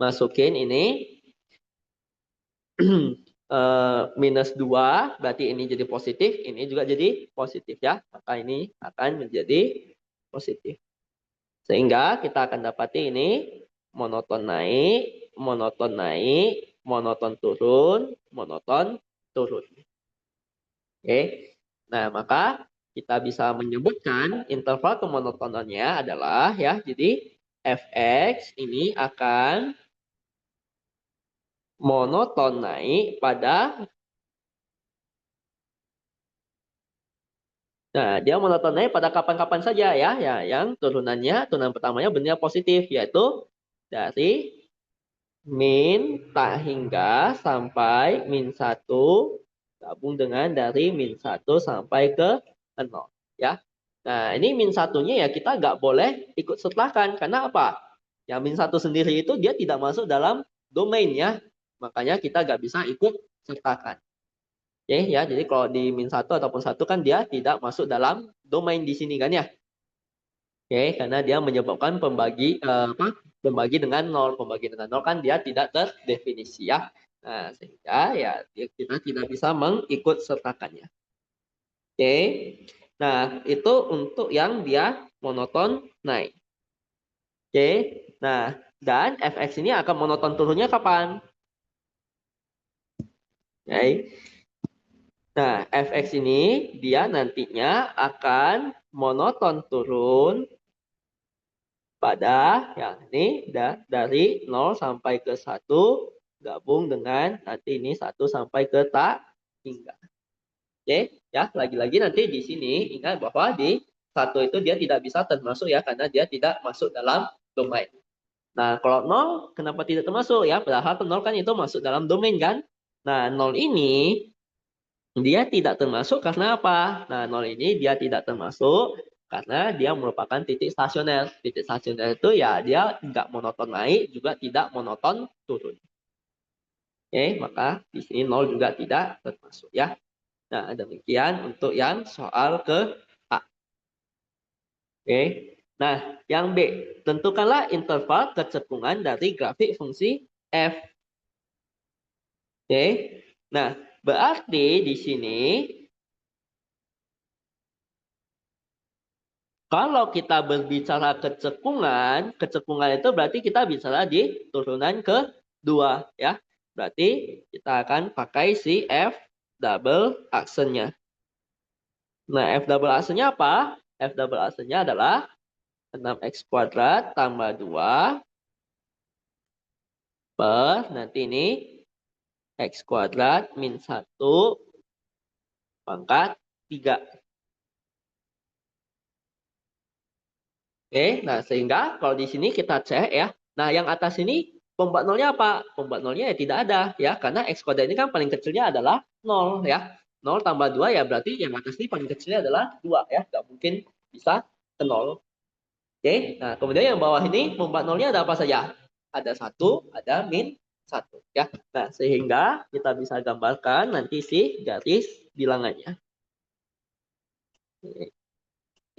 masukin ini minus 2 berarti ini jadi positif, ini juga jadi positif ya. Maka ini akan menjadi positif. Sehingga kita akan dapati ini monoton naik, monoton naik, monoton turun, monoton turun. Oke. Nah, maka kita bisa menyebutkan interval kemonotonannya adalah ya, jadi fx ini akan monoton naik pada Nah, dia monoton naik pada kapan-kapan saja ya, ya yang turunan pertamanya benarnya positif yaitu dari min tak hingga sampai min 1 gabung dengan dari min 1 sampai ke 0 ya. Nah, ini min satunya ya kita nggak boleh ikut sertakan karena apa? Yang min 1 sendiri itu dia tidak masuk dalam domain ya. Makanya kita nggak bisa ikut sertakan. Oke ya, jadi kalau di min 1 ataupun 1 kan dia tidak masuk dalam domain di sini kan ya. Oke, karena dia menyebabkan pembagi dengan 0. Pembagi dengan 0 kan dia tidak terdefinisi ya. Nah, sehingga ya kita tidak bisa mengikut sertakannya. Oke. Nah, itu untuk yang dia monoton naik. Oke. Nah, dan fx ini akan monoton turunnya kapan? Oke. Nah, fx ini dia nantinya akan monoton turun pada yang ini dari 0 sampai ke 1 gabung dengan nanti ini 1 sampai ke tak hingga. Oke, ya lagi-lagi nanti di sini ingat bahwa di 1 itu dia tidak bisa termasuk ya karena dia tidak masuk dalam domain. Nah, kalau 0 kenapa tidak termasuk ya? Padahal 0 kan itu masuk dalam domain kan? Nah, 0 ini dia tidak termasuk karena apa? Nah, 0 ini dia tidak termasuk karena dia merupakan titik stasioner. Titik stasioner itu ya dia nggak monoton naik, juga tidak monoton turun. Oke, maka di sini 0 juga tidak termasuk ya. Nah, demikian untuk yang soal ke A. Oke. Nah, yang B, tentukanlah interval kecekungan dari grafik fungsi f. Oke. Nah, berarti di sini kalau kita berbicara kecekungan itu berarti kita bicara di turunan kedua ya. Berarti kita akan pakai si F double aksennya. Nah, F double aksennya apa? F double aksennya adalah 6x kuadrat tambah 2 per nanti ini x kuadrat min 1 pangkat 3. Oke, nah sehingga kalau di sini kita cek ya. Nah, yang atas ini pembuat nolnya apa? Pembuat nolnya ya tidak ada ya, karena x kuadrat ini kan paling kecilnya adalah 0 ya. 0 tambah 2 ya berarti yang atas ini paling kecilnya adalah 2 ya, nggak mungkin bisa ke 0. Oke, nah kemudian yang bawah ini pembuat nolnya ada apa saja? Ada 1, ada min 1 ya. Nah, sehingga kita bisa gambarkan nanti si garis bilangannya.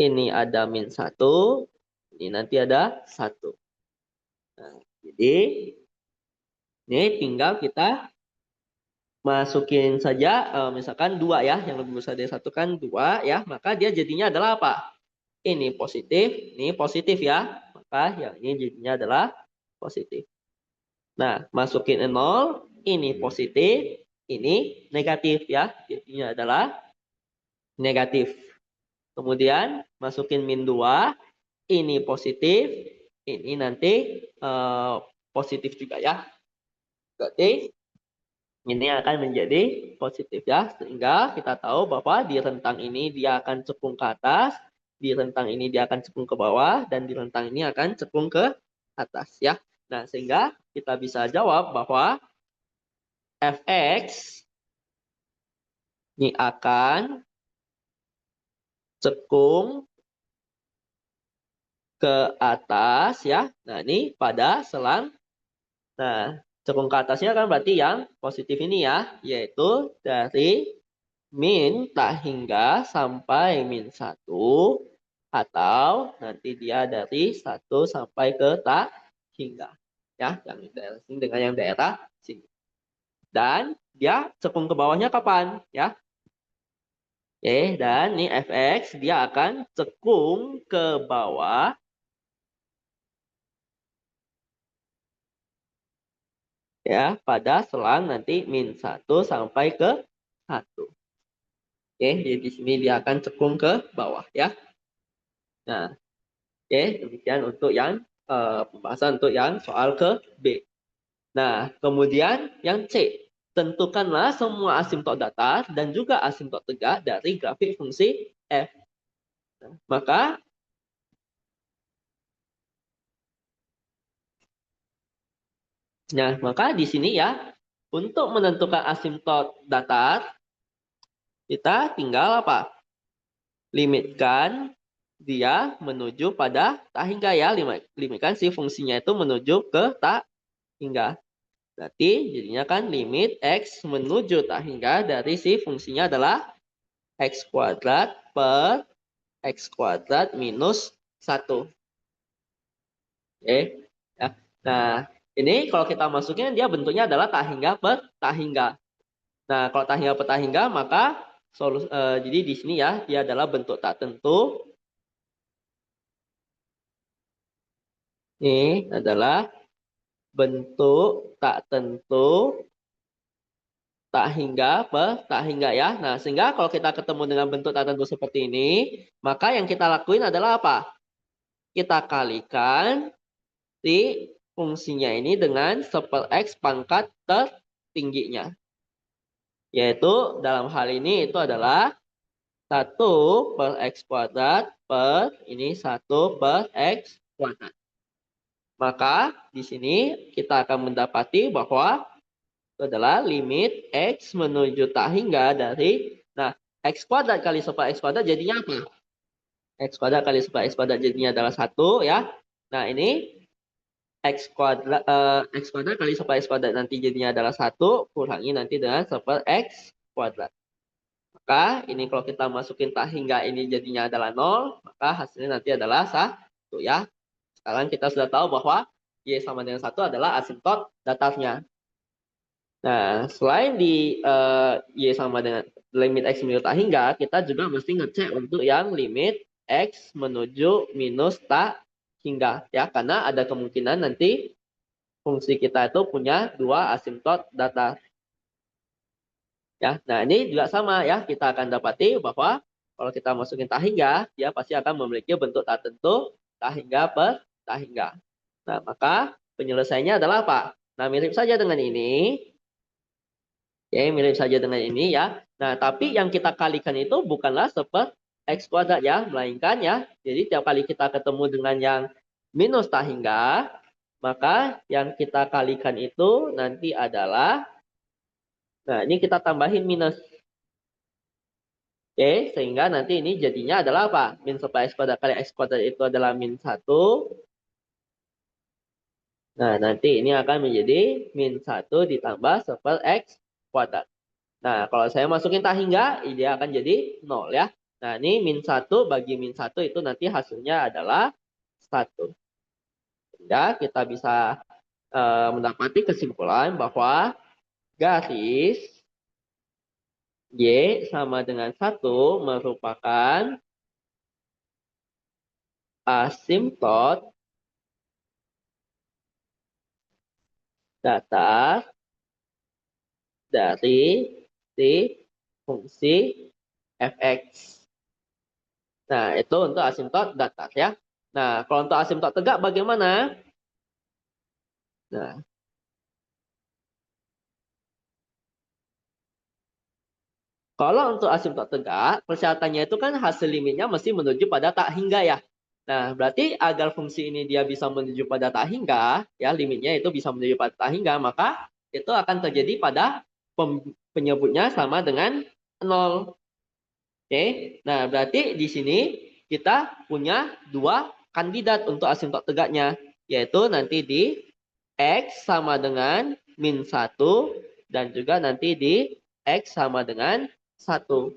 Ini ada min 1, ini nanti ada 1. Nah, jadi ini tinggal kita masukin saja misalkan 2 ya, yang lebih besar dari 1 kan 2 ya, maka dia jadinya adalah apa? Ini positif ya, maka yang ini jadinya adalah positif. Nah, masukin 0, ini positif, ini negatif ya, jadinya adalah negatif. Kemudian masukin min 2, ini positif, ini nanti positif juga ya. Berarti ini akan menjadi positif ya. Sehingga kita tahu bahwa di rentang ini dia akan cekung ke atas, di rentang ini dia akan cekung ke bawah, dan di rentang ini akan cekung ke atas ya. Nah, sehingga kita bisa jawab bahwa fx ini akan cekung ke atas ya. Nah, ini pada selang. Nah, cekung ke atasnya kan berarti yang positif ini ya, yaitu dari min tak hingga sampai min 1 atau nanti dia dari 1 sampai ke tak hingga. Ya, yang daerah sini dengan yang daerah sini. Dan dia cekung ke bawahnya kapan? Ya. Oke, dan ini fx dia akan cekung ke bawah ya pada selang nanti min 1 sampai ke 1. Oke, jadi di sini dia akan cekung ke bawah ya. Nah, oke, demikian untuk yang pembahasan untuk yang soal ke B. Nah, kemudian yang C. Tentukanlah semua asimptot datar dan juga asimptot tegak dari grafik fungsi f. Nah, maka di sini ya, untuk menentukan asimptot datar, kita tinggal apa? Limitkan dia menuju pada tak hingga ya. Limitkan si fungsinya itu menuju ke tak hingga. Berarti jadinya kan limit x menuju tak hingga dari si fungsinya adalah x kuadrat per x kuadrat minus 1. Oke. Ya. Nah, ini kalau kita masukin dia bentuknya adalah tak hingga per tak hingga. Nah, kalau tak hingga per tak hingga maka jadi di sini ya dia adalah bentuk tak tentu. Ini adalah bentuk tak tentu tak hingga per tak hingga ya. Nah, sehingga kalau kita ketemu dengan bentuk tak tentu seperti ini, maka yang kita lakuin adalah apa? Kita kalikan si fungsinya ini dengan 1/x pangkat tertingginya. Yaitu dalam hal ini itu adalah 1/x kuadrat per ini 1/x kuadrat. Maka di sini kita akan mendapati bahwa itu adalah limit x menuju tak hingga dari, nah, x kuadrat kali 1/x kuadrat jadinya apa? X kuadrat kali 1/x kuadrat jadinya adalah 1 ya. Nah, ini x kuadrat kali 1/x kuadrat nanti jadinya adalah 1 kurangi nanti dengan 1/x kuadrat. Maka ini kalau kita masukin tak hingga ini jadinya adalah 0, maka hasilnya nanti adalah 1 ya. Sekarang kita sudah tahu bahwa y sama dengan 1 adalah asimptot datarnya. Nah, selain di y sama dengan limit x menuju tak hingga, kita juga mesti ngecek untuk yang limit x menuju minus tak hingga ya, karena ada kemungkinan nanti fungsi kita itu punya dua asimptot datar. Ya, nah ini juga sama ya, kita akan dapati bahwa kalau kita masukin tak hingga, dia pasti akan memiliki bentuk tak tentu tak hingga per tak hingga. Nah, maka penyelesaiannya adalah apa? Nah, mirip saja dengan ini. Ya, mirip saja dengan ini ya. Nah, tapi yang kita kalikan itu bukanlah x kuadrat ya, melainkan ya. Jadi tiap kali kita ketemu dengan yang minus tak hingga, maka yang kita kalikan itu nanti adalah, nah ini kita tambahin minus. Oke, sehingga nanti ini jadinya adalah apa? Min 1/x kuadrat kali x kuadrat itu adalah min 1. Nah, nanti ini akan menjadi min 1 ditambah 1/x kuadrat. Nah, kalau saya masukin tak hingga, dia akan jadi 0 ya. Nah, ini min 1 bagi min 1 itu nanti hasilnya adalah 1. Sehingga kita bisa mendapati kesimpulan bahwa garis Y sama dengan 1 merupakan asimptot datar dari si fungsi fx. Nah, itu untuk asimptot datar ya. Nah, kalau untuk asimptot tegak bagaimana? Nah, kalau untuk asimptot tegak, persyaratannya itu kan hasil limitnya mesti menuju pada tak hingga ya. Nah, berarti agar fungsi ini dia bisa menuju pada tak hingga, ya limitnya itu bisa menuju pada tak hingga, maka itu akan terjadi pada penyebutnya sama dengan 0. Oke, nah berarti di sini kita punya dua kandidat untuk asimtot tegaknya, yaitu nanti di X sama dengan min 1 dan juga nanti di X sama dengan 1.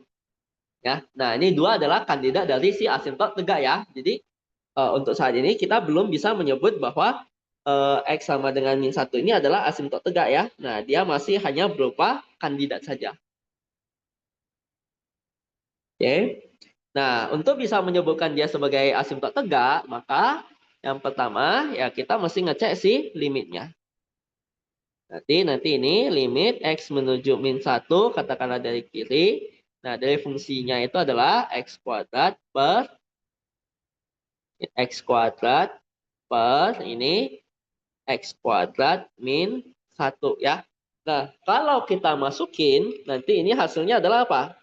Ya, nah ini dua adalah kandidat dari si asimtot tegak ya. Jadi untuk saat ini kita belum bisa menyebut bahwa X sama dengan min 1 ini adalah asimtot tegak ya. Nah, dia masih hanya berupa kandidat saja. Oke. Nah, untuk bisa menyebutkan dia sebagai asimtot tegak, maka yang pertama ya kita mesti ngecek sih limitnya. Nanti ini limit X menuju min 1, katakanlah dari kiri. Nah, dari fungsinya itu adalah X kuadrat per X kuadrat per ini X kuadrat min 1 ya. Nah, kalau kita masukin, nanti ini hasilnya adalah apa?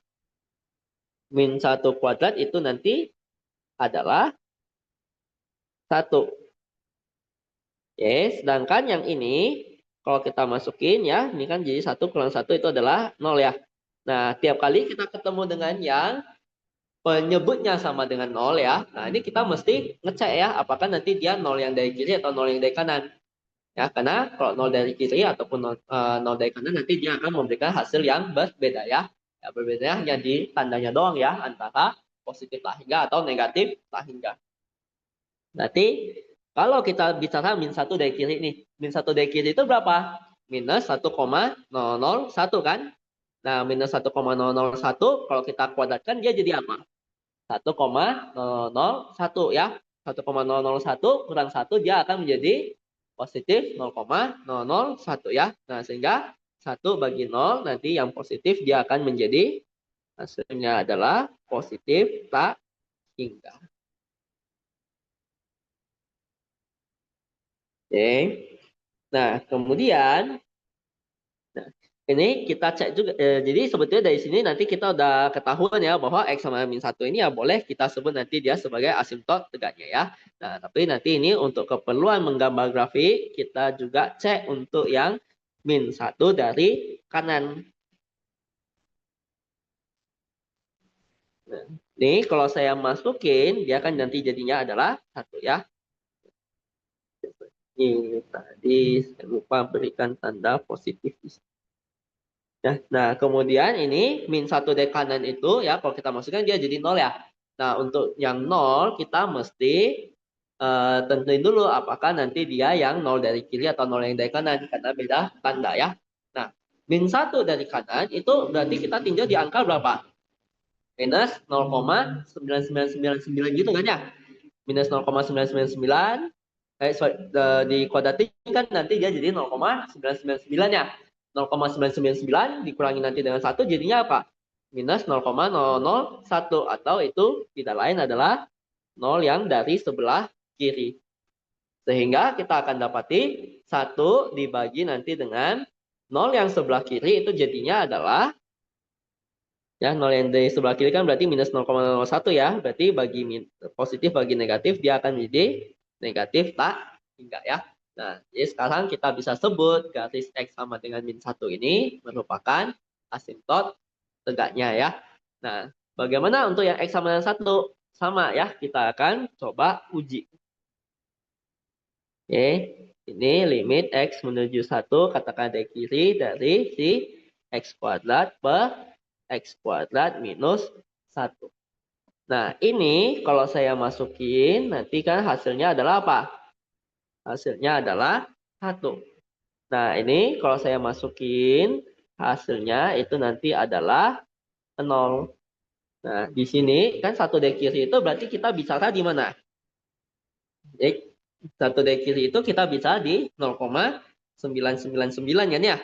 Min 1 kuadrat itu nanti adalah 1. Oke, sedangkan yang ini, kalau kita masukin ya, ini kan jadi 1 kurang 1 itu adalah 0 ya. Nah, tiap kali kita ketemu dengan yang penyebutnya sama dengan 0 ya. Nah, ini kita mesti ngecek ya, apakah nanti dia 0 yang dari kiri atau 0 yang dari kanan. Ya, karena kalau 0 dari kiri ataupun 0 dari kanan nanti dia akan memberikan hasil yang berbeda ya. Ya berbedanya hanya di tandanya doang ya, antara positif tak hingga atau negatif tak hingga. Berarti kalau kita bicara min 1 dari kiri nih, min 1 dari kiri itu berapa? Minus 1,001 kan? Nah, minus 1,001 kalau kita kuadratkan dia jadi apa? 1,001 ya. 1,001 kurang 1 dia akan menjadi positif 0,001 ya. Nah, sehingga 1 bagi 0 nanti yang positif dia akan menjadi hasilnya adalah positif tak hingga. Oke. Nah, kemudian ini kita cek juga, jadi sebetulnya dari sini nanti kita udah ketahuan ya bahwa X sama min 1 ini ya boleh kita sebut nanti dia sebagai asimtot tegaknya ya. Nah, tapi nanti ini untuk keperluan menggambar grafik, kita juga cek untuk yang min 1 dari kanan. Nah, ini kalau saya masukin, dia kan nanti jadinya adalah 1 ya. Ini tadi saya lupa berikan tanda positif di sini. Ya, nah kemudian ini min 1 dari kanan itu ya kalau kita masukkan dia jadi 0 ya. Nah untuk yang 0 kita mesti tentuin dulu apakah nanti dia yang 0 dari kiri atau 0 yang dari kanan karena beda tanda ya. Nah min 1 dari kanan itu berarti kita tinjau di angka berapa? Minus 0,9999 gitu kan ya. Minus 0,999 dikuadratin kan nanti dia jadi 0,999 ya. 0,999 dikurangi nanti dengan 1 jadinya apa? Minus 0,001 atau itu tidak lain adalah 0 yang dari sebelah kiri. Sehingga kita akan dapati 1 dibagi nanti dengan 0 yang sebelah kiri itu jadinya adalah ya 0 yang dari sebelah kiri kan berarti minus 0,01 ya. Berarti bagi positif bagi negatif dia akan menjadi negatif tak hingga ya. Nah, jadi sekarang kita bisa sebut garis X sama dengan min 1 ini merupakan asimtot tegaknya ya. Nah, bagaimana untuk yang X sama dengan 1? Sama ya, kita akan coba uji. Oke, ini limit X menuju 1, katakan dari kiri dari si X kuadrat per X kuadrat minus 1. Nah, ini kalau saya masukin, nanti kan hasilnya adalah apa? Hasilnya adalah 1. Nah, ini kalau saya masukin, hasilnya itu nanti adalah 0. Nah, di sini kan 1 dari kiri itu berarti kita bicara di mana? Jadi, 1 dari kiri itu kita bisa di 0,999 kan ya?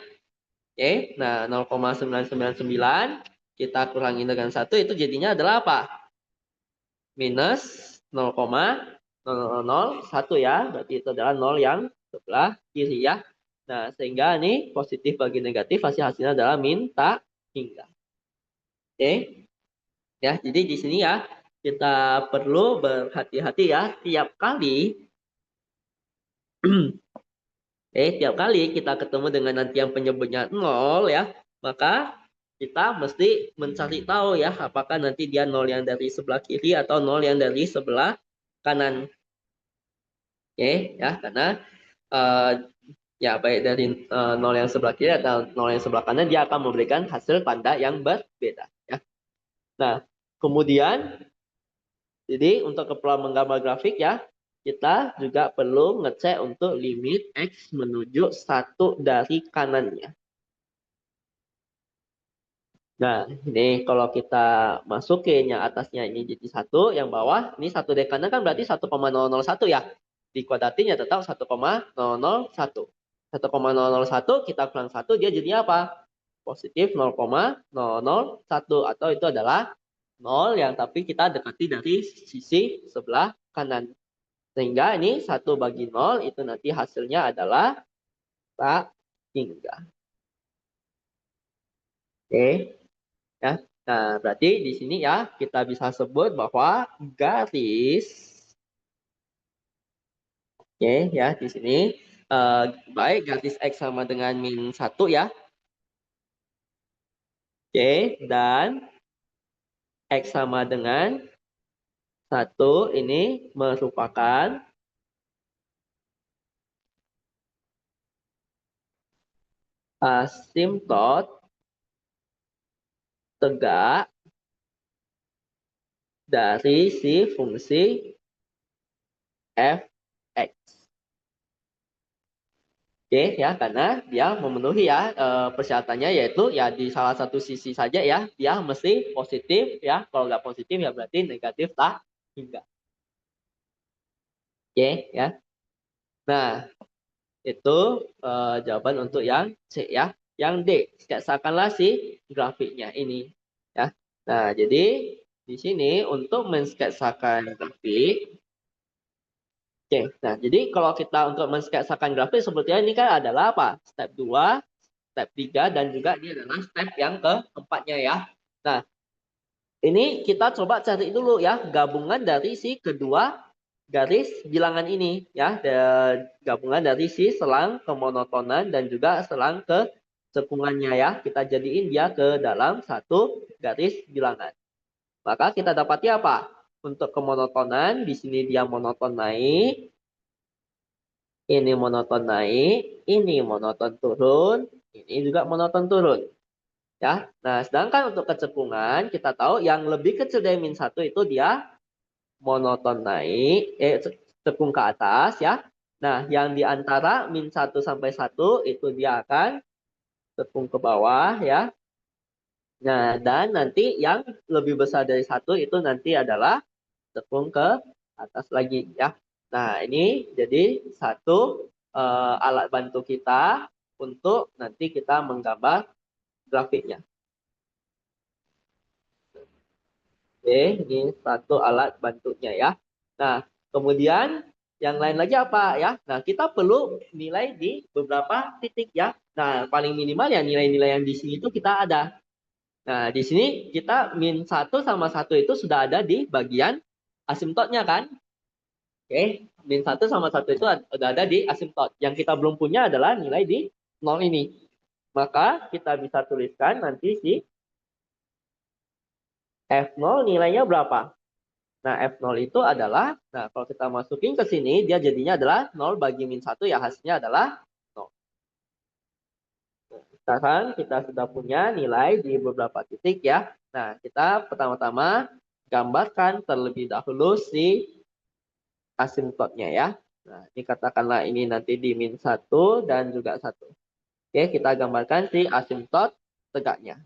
Oke, nah 0,999 kita kurangi dengan 1 itu jadinya adalah apa? Minus 0,001 ya, berarti itu adalah 0 yang sebelah kiri ya. Nah, sehingga ini positif bagi negatif hasilnya adalah min tak hingga. Oke. Ya, jadi di sini ya kita perlu berhati-hati ya tiap kali tiap kali kita ketemu dengan nanti yang penyebutnya 0 ya, maka kita mesti mencari tahu ya apakah nanti dia 0 yang dari sebelah kiri atau 0 yang dari sebelah kanan. Oke ya, karena uh, ya baik dari 0 yang sebelah kiri atau 0 yang sebelah kanan dia akan memberikan hasil tanda yang berbeda ya. Nah, kemudian jadi untuk keperluan menggambar grafik ya, kita juga perlu ngecek untuk limit X menuju 1 dari kanannya. Nah, ini kalau kita masukin yang atasnya ini jadi 1, yang bawah ini 1 dari kanan kan berarti 1,001 ya. Dikuadratin ya tetap 1,001. 1,001 kita kurang 1 dia jadi apa? Positif 0,001 atau itu adalah 0 yang tapi kita dekati dari sisi sebelah kanan. Sehingga ini 1 bagi 0 itu nanti hasilnya adalah tak hingga. Oke. Ya. Nah, berarti di sini ya kita bisa sebut bahwa garis oke ya di sini baik garis X sama dengan min 1 ya. Oke, dan X sama dengan 1 ini merupakan asimtot tegak dari si fungsi f(x). Oke ya, karena dia memenuhi ya persyaratannya yaitu ya di salah satu sisi saja ya dia mesti positif ya. Kalau nggak positif ya berarti negatif tak hingga. Oke ya. Nah, itu jawaban untuk yang C ya. Yang D, sketsakanlah si grafiknya ini ya. Nah, jadi di sini untuk mensketsakan grafik. Oke, nah jadi kalau kita untuk mensketsakan grafik sepertinya ini kan adalah apa? Step 2, step 3, dan juga ini adalah step yang keempatnya ya. Nah, ini kita coba cari dulu ya gabungan dari si kedua garis bilangan ini ya. Gabungan dari si selang kemonotonan dan juga selang kecekungannya ya. Kita jadiin dia ke dalam satu garis bilangan. Maka kita dapati apa? Untuk kemonotonan di sini dia monoton naik, ini monoton naik, ini monoton turun, ini juga monoton turun. Ya. Nah, sedangkan untuk kecekungan kita tahu yang lebih kecil dari min 1 itu dia monoton naik, cekung ke atas ya. Nah, yang di antara min 1 sampai 1 itu dia akan cekung ke bawah ya. Nah, dan nanti yang lebih besar dari 1 itu nanti adalah cekung ke atas lagi ya. Nah, ini jadi satu alat bantu kita untuk nanti kita menggambar grafiknya. Oke, ini satu alat bantunya ya. Nah, kemudian yang lain lagi apa ya? Nah, kita perlu nilai di beberapa titik ya. Nah, paling minimal ya nilai-nilai yang di sini itu kita ada. Nah, di sini kita min 1 sama 1 itu sudah ada di bagian asimptotnya kan? Oke, min 1 sama 1 itu sudah ada di asimptot. Yang kita belum punya adalah nilai di 0 ini. Maka kita bisa tuliskan nanti si F0 nilainya berapa? Nah, F0 itu adalah, nah kalau kita masukin ke sini, dia jadinya adalah 0 bagi min 1, ya hasilnya adalah 0. Sekarang kita sudah punya nilai di beberapa titik ya. Nah, kita pertama-tama gambarkan terlebih dahulu si asimptotnya ya. Nah, ini katakanlah ini nanti di min 1 dan juga 1. Oke, kita gambarkan si asimptot tegaknya.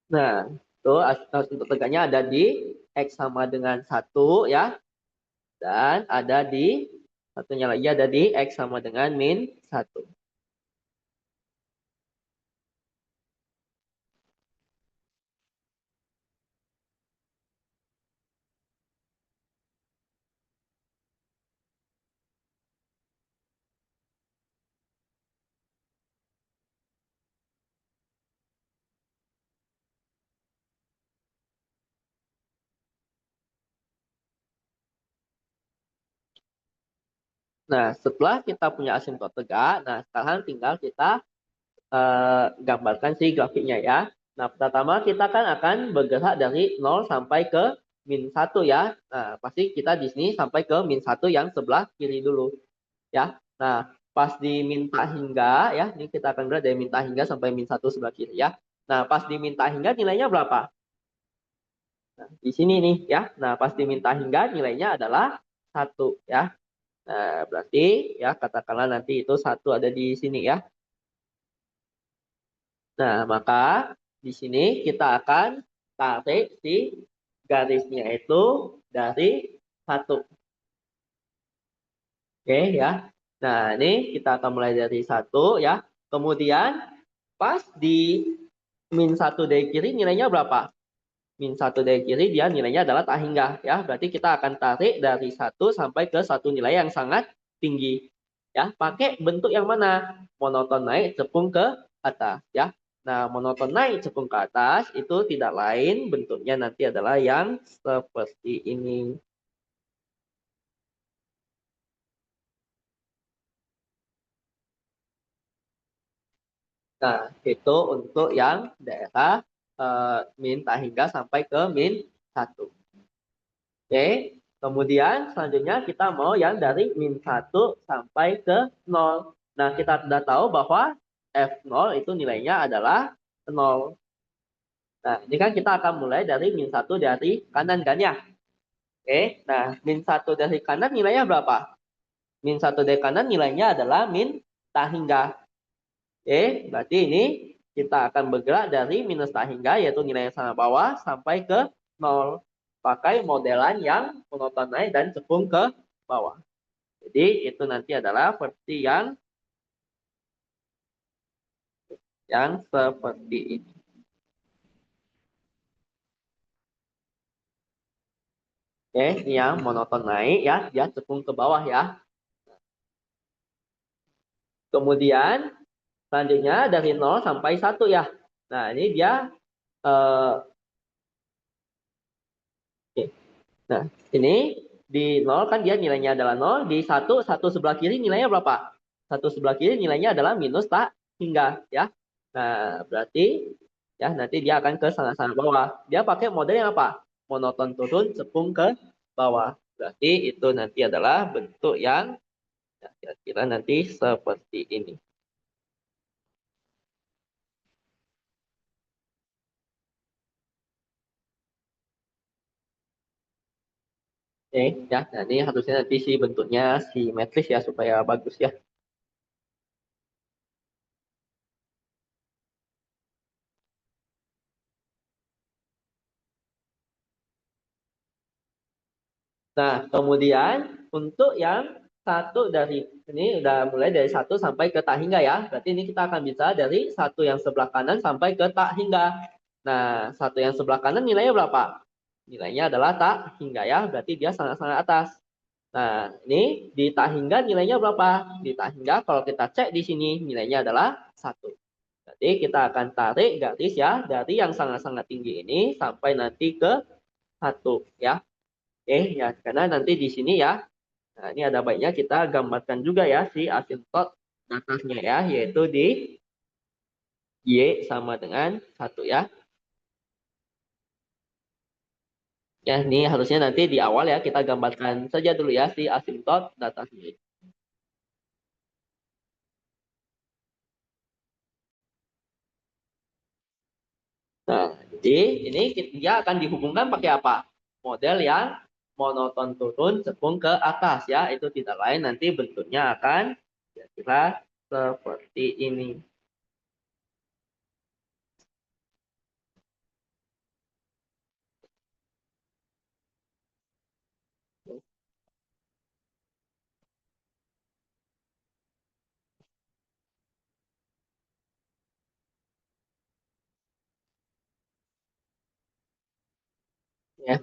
Nah, itu asimptot tegaknya ada di X sama dengan 1 ya. Dan ada di satunya lagi ada di X sama dengan min 1. Nah, setelah kita punya asimtot tegak, nah sekarang tinggal kita gambarkan si grafiknya ya. Nah, pertama kita kan akan bergerak dari 0 sampai ke -1 ya. Nah, pasti kita di sini sampai ke -1 yang sebelah kiri dulu ya. Nah, pas diminta hingga ya, ini kita akan bergerak dari minta hingga sampai -1 sebelah kiri ya. Nah, pas diminta hingga nilainya berapa? Nah, di sini nih ya. Nah, pas diminta hingga nilainya adalah 1 ya. Nah, berarti ya katakanlah nanti itu 1 ada di sini ya. Nah, maka di sini kita akan tarik si garisnya itu dari 1. Oke ya. Nah, ini kita akan mulai dari 1 ya. Kemudian pas di -1 dari kiri nilainya berapa? -1 dari kiri dia nilainya adalah tak hingga ya. Berarti kita akan tarik dari 1 sampai ke satu nilai yang sangat tinggi. Ya, pakai bentuk yang mana? Monoton naik cepung ke atas ya. Nah, monoton naik cepung ke atas itu tidak lain bentuknya nanti adalah yang seperti ini. Nah, itu untuk yang daerah min tak hingga sampai ke -1. Oke, kemudian selanjutnya kita mau yang dari -1 sampai ke 0. Nah, kita sudah tahu bahwa F0 itu nilainya adalah 0. Nah, ini kan kita akan mulai dari -1 dari kanan kan ya. Oke, nah -1 dari kanan nilainya berapa? -1 dari kanan nilainya adalah min tak hingga. Oke, berarti ini kita akan bergerak dari minus tak hingga yaitu nilai yang sangat bawah sampai ke 0. Pakai modelan yang monoton naik dan cepung ke bawah. Jadi itu nanti adalah versi yang seperti ini. Oke, ini yang monoton naik ya, dia cepung ke bawah ya. Kemudian selanjutnya dari 0 sampai 1 ya. Nah, ini dia oke. Nah, ini di 0 kan dia nilainya adalah 0, di 1 sebelah kiri nilainya berapa? 1 sebelah kiri nilainya adalah minus tak hingga ya. Nah, berarti ya nanti dia akan ke sana-sana bawah. Dia pakai model yang apa? Monoton turun cepung ke bawah. Berarti itu nanti adalah bentuk yang ya, kira-kira nanti seperti ini. Oke, ya, nah ini harusnya nanti si bentuknya simetris ya supaya bagus ya. Nah, kemudian untuk yang satu dari ini udah mulai dari 1 sampai ke tak hingga ya. Berarti ini kita akan bisa dari satu yang sebelah kanan sampai ke tak hingga. Nah, satu yang sebelah kanan nilainya berapa? Nilainya adalah tak hingga ya. Berarti dia sangat-sangat atas. Nah, ini di tak hingga nilainya berapa? Di tak hingga kalau kita cek di sini nilainya adalah 1. Jadi kita akan tarik garis ya dari yang sangat-sangat tinggi ini sampai nanti ke 1 ya. Oke, ya karena nanti di sini ya. Nah, ini ada baiknya kita gambarkan juga ya si asymptot atasnya ya, yaitu di Y sama dengan 1 ya. Ya, ini harusnya nanti di awal ya kita gambarkan saja dulu ya si asymptot datasnya. Nah, jadi ini dia akan dihubungkan pakai apa? Model yang monoton turun cepung ke atas ya. Itu tidak lain nanti bentuknya akan kira-kira seperti ini. Ya.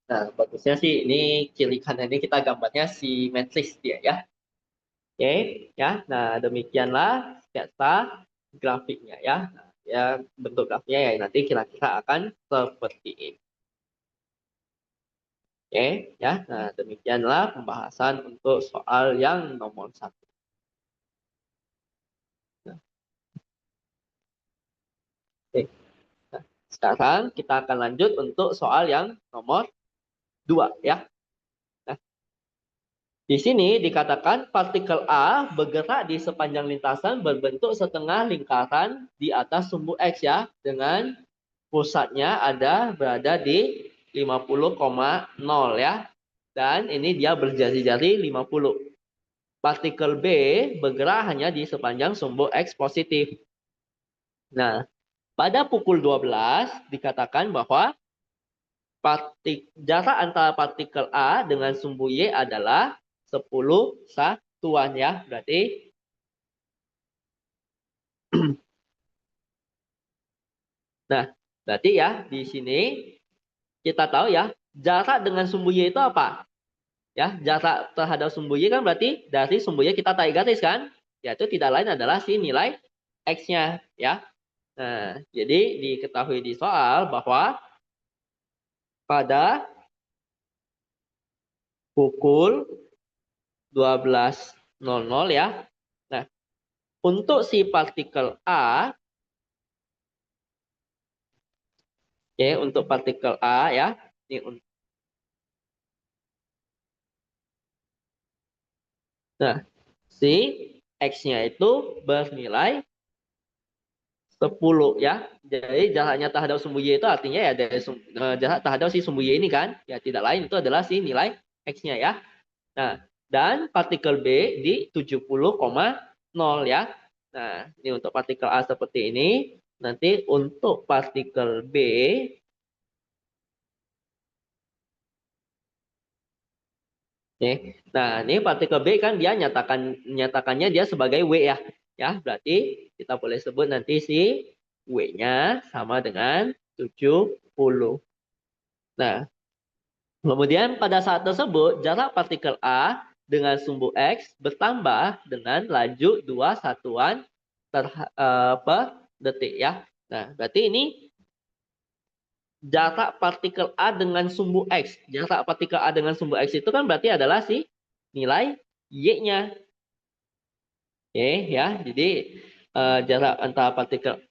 Nah, bagusnya sih ini kiri kanan ini kita gambarnya simetris dia ya. Oke, ya. Nah, demikianlah sketsa grafiknya ya. Nah, ya bentuk grafiknya ya nanti kira-kira akan seperti ini. Oke, ya. Nah, demikianlah pembahasan untuk soal yang nomor 1. Nah, oke. Nah, sekarang kita akan lanjut untuk soal yang nomor 2 ya. Nah, di sini dikatakan partikel A bergerak di sepanjang lintasan berbentuk setengah lingkaran di atas sumbu X ya, dengan pusatnya berada di 50,0 ya. Dan ini dia berjari-jari 50. Partikel B bergerak hanya di sepanjang sumbu X positif. Nah, pada pukul 12 dikatakan bahwa jarak antara partikel A dengan sumbu Y adalah 10 satuan ya. Berarti nah, berarti ya di sini kita tahu ya, jarak dengan sumbu Y itu apa? Ya, jarak terhadap sumbu Y kan berarti dari sumbu Y kita tarik garis kan? Yaitu tidak lain adalah si nilai X-nya ya. Nah, jadi diketahui di soal bahwa pada pukul 12.00 ya. Nah, untuk si partikel A, ya, untuk partikel A ya, ini, nah, si X-nya itu bernilai 10 ya. Jadi jaraknya terhadap sumbu Y itu artinya ya dari jarak terhadap si sumbu Y ini kan. Ya tidak lain itu adalah si nilai X-nya ya. Nah, dan partikel B di 70,0 ya. Nah, ini untuk partikel A seperti ini. Nanti untuk partikel B, nah ini partikel B kan dia nyatakannya dia sebagai W ya. Ya, berarti kita boleh sebut nanti si W-nya sama dengan 70. Nah, kemudian pada saat tersebut jarak partikel A dengan sumbu X bertambah dengan laju 2 satuan per detik ya. Nah, berarti ini jarak partikel A dengan sumbu X. Jarak partikel A dengan sumbu X itu kan berarti adalah si nilai Y-nya. Oke ya. Jadi jarak antara partikel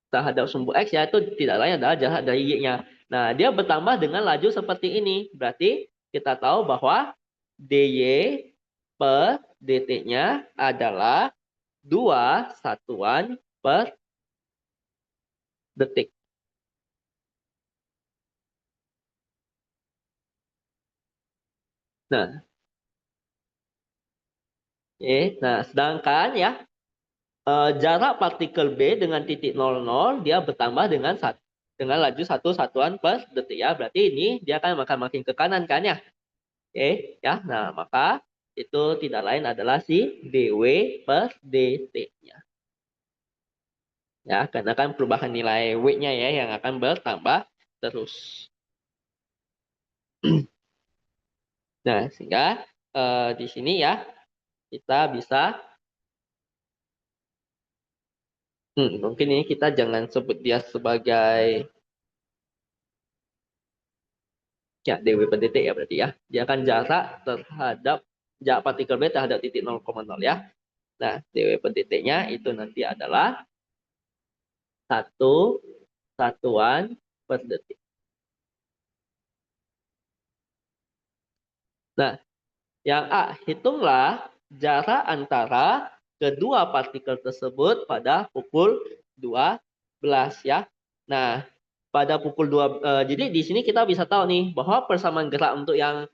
terhadap sumbu X ya itu tidak lain adalah jarak dari Y-nya. Nah, dia bertambah dengan laju seperti ini. Berarti kita tahu bahwa DY per dt-nya adalah 2 satuan per detik. Nah, nah sedangkan ya jarak partikel B dengan titik 00 dia bertambah dengan laju 1 satuan per detik ya. Berarti ini dia akan makin ke kanan kan ya. Oke, ya. Nah, maka itu tidak lain adalah si dw per dt-nya. Ya, karena kan perubahan nilai W-nya ya yang akan bertambah terus. Nah, sehingga di sini ya kita bisa mungkin ini kita jangan sebut dia sebagai ya dw per dt ya berarti ya. Dia akan jarak terhadap jarak partikel B terhadap titik 0,0 ya. Nah, dw per dt-nya itu nanti adalah 1 satuan per detik. Nah, yang A, hitunglah jarak antara kedua partikel tersebut pada pukul 12 ya. Nah, pada pukul 2 jadi di sini kita bisa tahu nih bahwa persamaan gerak untuk yang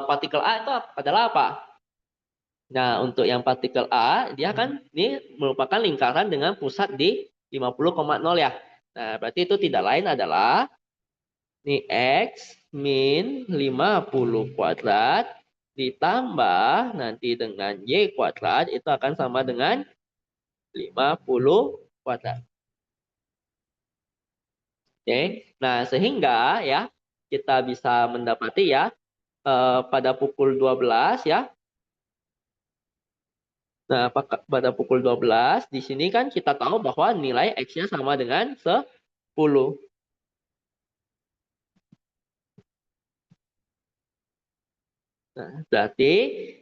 partikel A itu adalah apa? Nah, untuk yang partikel A, dia kan ini merupakan lingkaran dengan pusat di 50,0 ya. Nah, berarti itu tidak lain adalah ini X min 50 kuadrat ditambah nanti dengan Y kuadrat itu akan sama dengan 50 kuadrat. Oke. Nah, sehingga ya kita bisa mendapati ya pada pukul 12 ya. Nah, pada pukul 12 di sini kan kita tahu bahwa nilai X-nya sama dengan 10. Oke. Nah, sehingga pada pukul 12 di sini kan kita tahu bahwa nilai X-nya sama dengan 10. Oke. Nah, sehingga pada pukul 12 di sini kan kita tahu bahwa nilai X-nya sama dengan 10. Oke. Nah, sehingga pada pukul 12 di sini kan kita tahu bahwa nilai X-nya sama dengan 10. Nah, berarti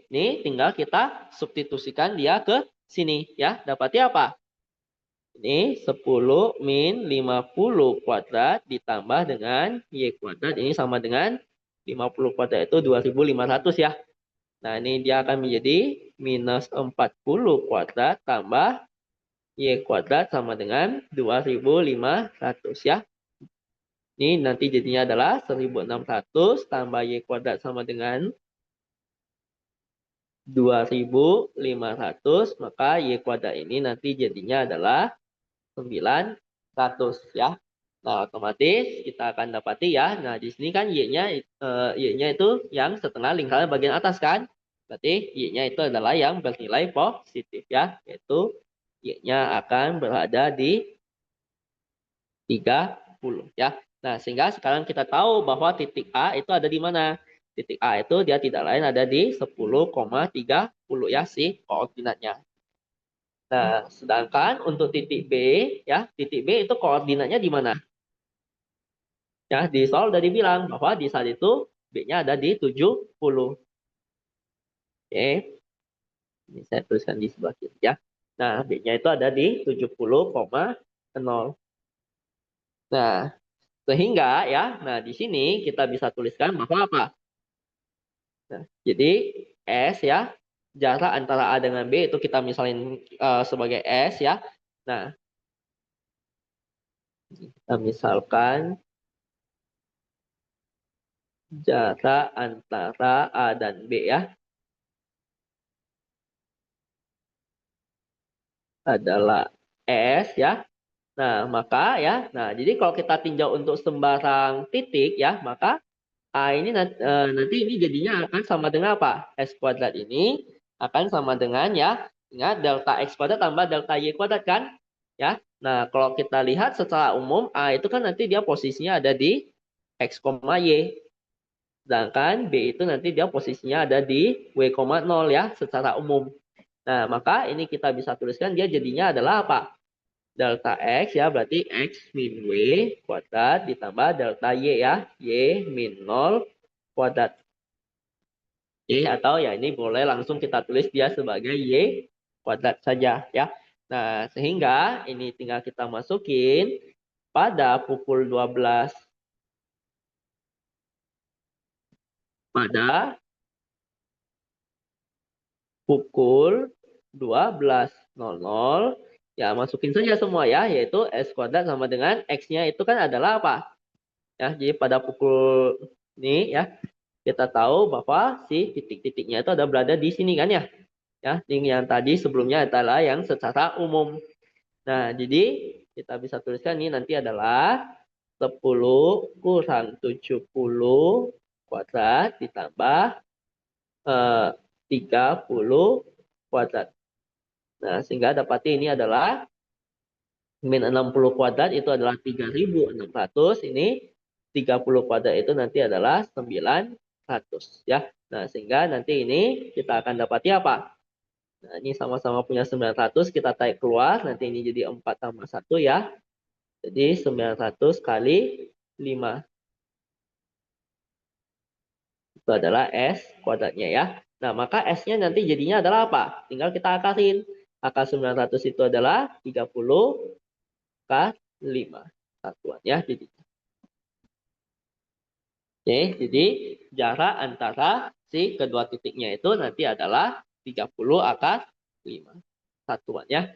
ini tinggal kita substitusikan dia ke sini ya. Dapatnya apa? Ini 10 min 50 kuadrat ditambah dengan Y kuadrat. Ini sama dengan 50 kuadrat itu 2500 ya. Nah, ini dia akan menjadi minus 40 kuadrat tambah Y kuadrat sama dengan 2500 ya. Ini nanti jadinya adalah 1600 tambah Y kuadrat sama dengan 2500, maka Y kuadrat ini nanti jadinya adalah 900 ya. Nah, otomatis kita akan dapati ya. Nah, di sini kan Y-nya itu yang setengah lingkaran bagian atas kan. Berarti Y-nya itu adalah yang bernilai positif ya, yaitu Y-nya akan berada di 30 ya. Nah, sehingga sekarang kita tahu bahwa titik A itu ada di mana. Titik A itu dia tidak lain ada di 10,30 ya si koordinatnya. Nah, sedangkan untuk titik B ya, titik B itu koordinatnya di mana? Ya, di soal udah dibilang bahwa di saat itu B-nya ada di 70. Oke. Ini saya tuliskan di sebelah kiri ya. Nah, B-nya itu ada di 70,0. Nah, sehingga ya, nah di sini kita bisa tuliskan bahwa apa? Nah, jadi S ya, jarak antara A dengan B itu kita misalin sebagai S ya. Nah, kita misalkan jarak antara A dan B ya adalah S ya. Nah, maka ya, nah jadi kalau kita tinjau untuk sembarang titik ya, maka A ini nanti ini jadinya akan sama dengan apa? S kuadrat ini akan sama dengan ya, ingat delta X kuadrat tambah delta Y kuadrat kan? Ya. Nah, kalau kita lihat secara umum A itu kan nanti dia posisinya ada di X, Y. Sedangkan B itu nanti dia posisinya ada di W, 0 ya secara umum. Nah, maka ini kita bisa tuliskan dia jadinya adalah apa? Delta X ya, berarti X min W kuadrat ditambah delta Y ya, Y min 0 kuadrat. Y atau ya ini boleh langsung kita tulis dia sebagai Y kuadrat saja ya. Nah, sehingga ini tinggal kita masukin pada pukul 12 pada pukul 12.00 ya masukin saja semua ya, yaitu S kuadrat sama dengan X-nya itu kan adalah apa? Ya, jadi pada pukul ini ya kita tahu bahwa si titik-titiknya itu ada berada di sini kan ya. Ya, yang tadi sebelumnya adalah yang secara umum. Nah, jadi kita bisa tuliskan ini nanti adalah 10 kurang 70 kuadrat ditambah 30 kuadrat. Nah, sehingga dapati ini adalah min 60 kuadrat itu adalah 3.600. Ini 30 kuadrat itu nanti adalah 900 ya. Nah, sehingga nanti ini kita akan dapati apa? Nah, ini sama-sama punya 900, kita tarik keluar, nanti ini jadi 4 tambah 1 ya. Jadi 900 kali 5. Itu adalah S kuadratnya ya. Nah, maka S-nya nanti jadinya adalah apa? Tinggal kita akasin. Akar 900 itu adalah 30 kali 5 satuan ya. Oke, jadi jarak antara si kedua titiknya itu nanti adalah 30 akar 5 satuan ya.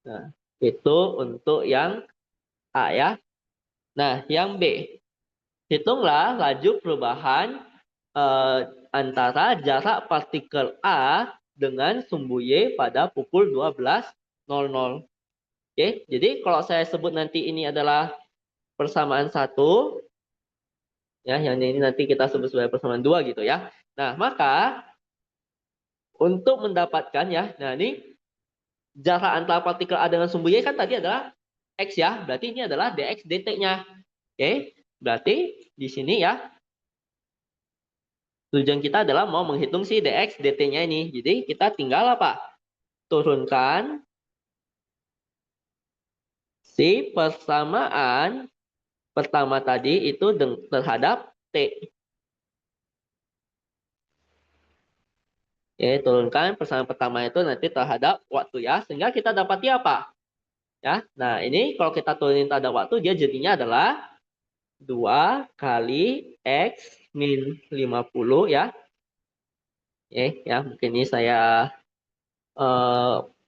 Nah, itu untuk yang A ya. Nah, yang B. Hitunglah laju perubahan antara jarak partikel A dengan sumbu Y pada pukul 12.00. Oke, jadi kalau saya sebut nanti ini adalah persamaan 1, ya, yang ini nanti kita sebut sebagai persamaan 2 gitu ya. Nah, maka untuk mendapatkan ya, nah ini jarak antara partikel A dengan sumbu Y kan tadi adalah X ya, berarti ini adalah dx dt-nya. Oke, berarti di sini ya tujuan kita adalah mau menghitung si dx dt-nya ini. Jadi kita tinggal apa? Turunkan si persamaan pertama tadi itu terhadap T. Ya, turunkan persamaan pertama itu nanti terhadap waktu ya. Sehingga kita dapati apa? Ya. Nah, ini kalau kita turunin terhadap waktu, dia jadinya adalah 2 kali X min 50 ya. Oke, ya mungkin ini saya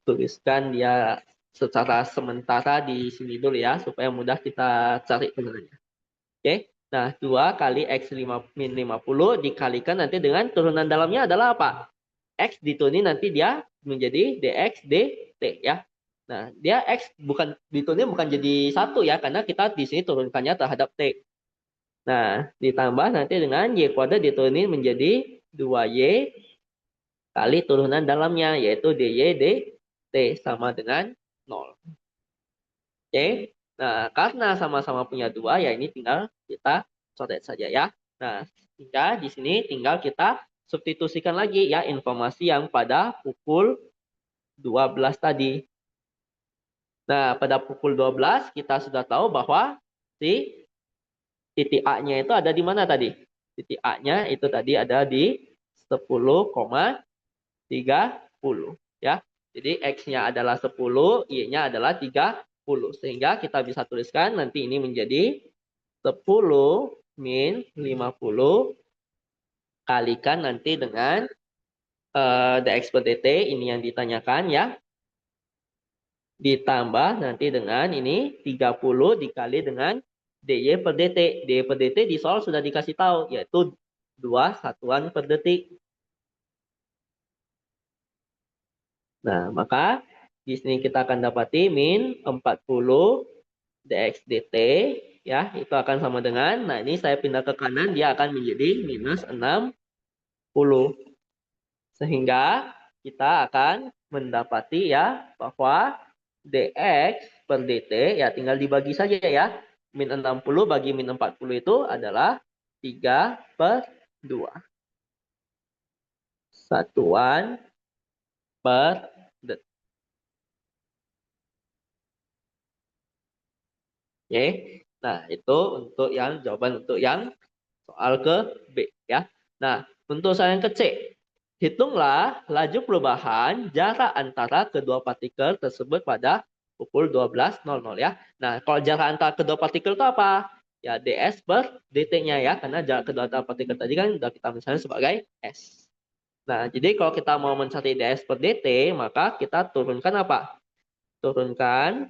tuliskan dia secara sementara di sini dulu ya, supaya mudah kita cari penurunan. Oke, nah 2 kali X min 50 dikalikan nanti dengan turunan dalamnya adalah apa? X diturunin nanti dia menjadi dx dt ya. Nah, dia X bukan diturunin bukan jadi satu ya, karena kita di sini turunkannya terhadap T. Nah, ditambah nanti dengan Y kuadrat diturunin menjadi 2Y kali turunan dalamnya, yaitu dy dt sama dengan 0. Oke, nah karena sama-sama punya 2, ya ini tinggal kita coret saja ya. Nah, hingga di sini tinggal kita substitusikan lagi ya informasi yang pada pukul 12 tadi. Nah, pada pukul 12 kita sudah tahu bahwa si titik A-nya itu ada di mana tadi? Titik A-nya itu tadi ada di 10,30 ya. Jadi X-nya adalah 10, Y-nya adalah 30. Sehingga kita bisa tuliskan nanti ini menjadi 10 min 50 kalikan nanti dengan dx per dt, ini yang ditanyakan ya. Ditambah nanti dengan ini 30 dikali dengan dy per dt. dy per dt di soal sudah dikasih tahu, yaitu 2 satuan per detik. Nah, maka di sini kita akan dapati min 40 dx dt ya, itu akan sama dengan, nah ini saya pindah ke kanan, dia akan menjadi minus 60. Sehingga kita akan mendapati ya bahwa dx per dt ya tinggal dibagi saja ya. Min 60 bagi min 40 itu adalah 3/2. Satuan per detik. Oke. Nah, itu untuk yang jawaban untuk yang soal ke B ya. Nah, untuk soal yang ke C, hitunglah laju perubahan jarak antara kedua partikel tersebut pada pukul 12.00 ya. Nah, kalau jarak antara kedua partikel itu apa? Ya, ds per dt-nya ya, karena jarak kedua partikel tadi kan sudah kita misalnya sebagai s. Nah, jadi kalau kita mau mencari ds per dt, maka kita turunkan apa? Turunkan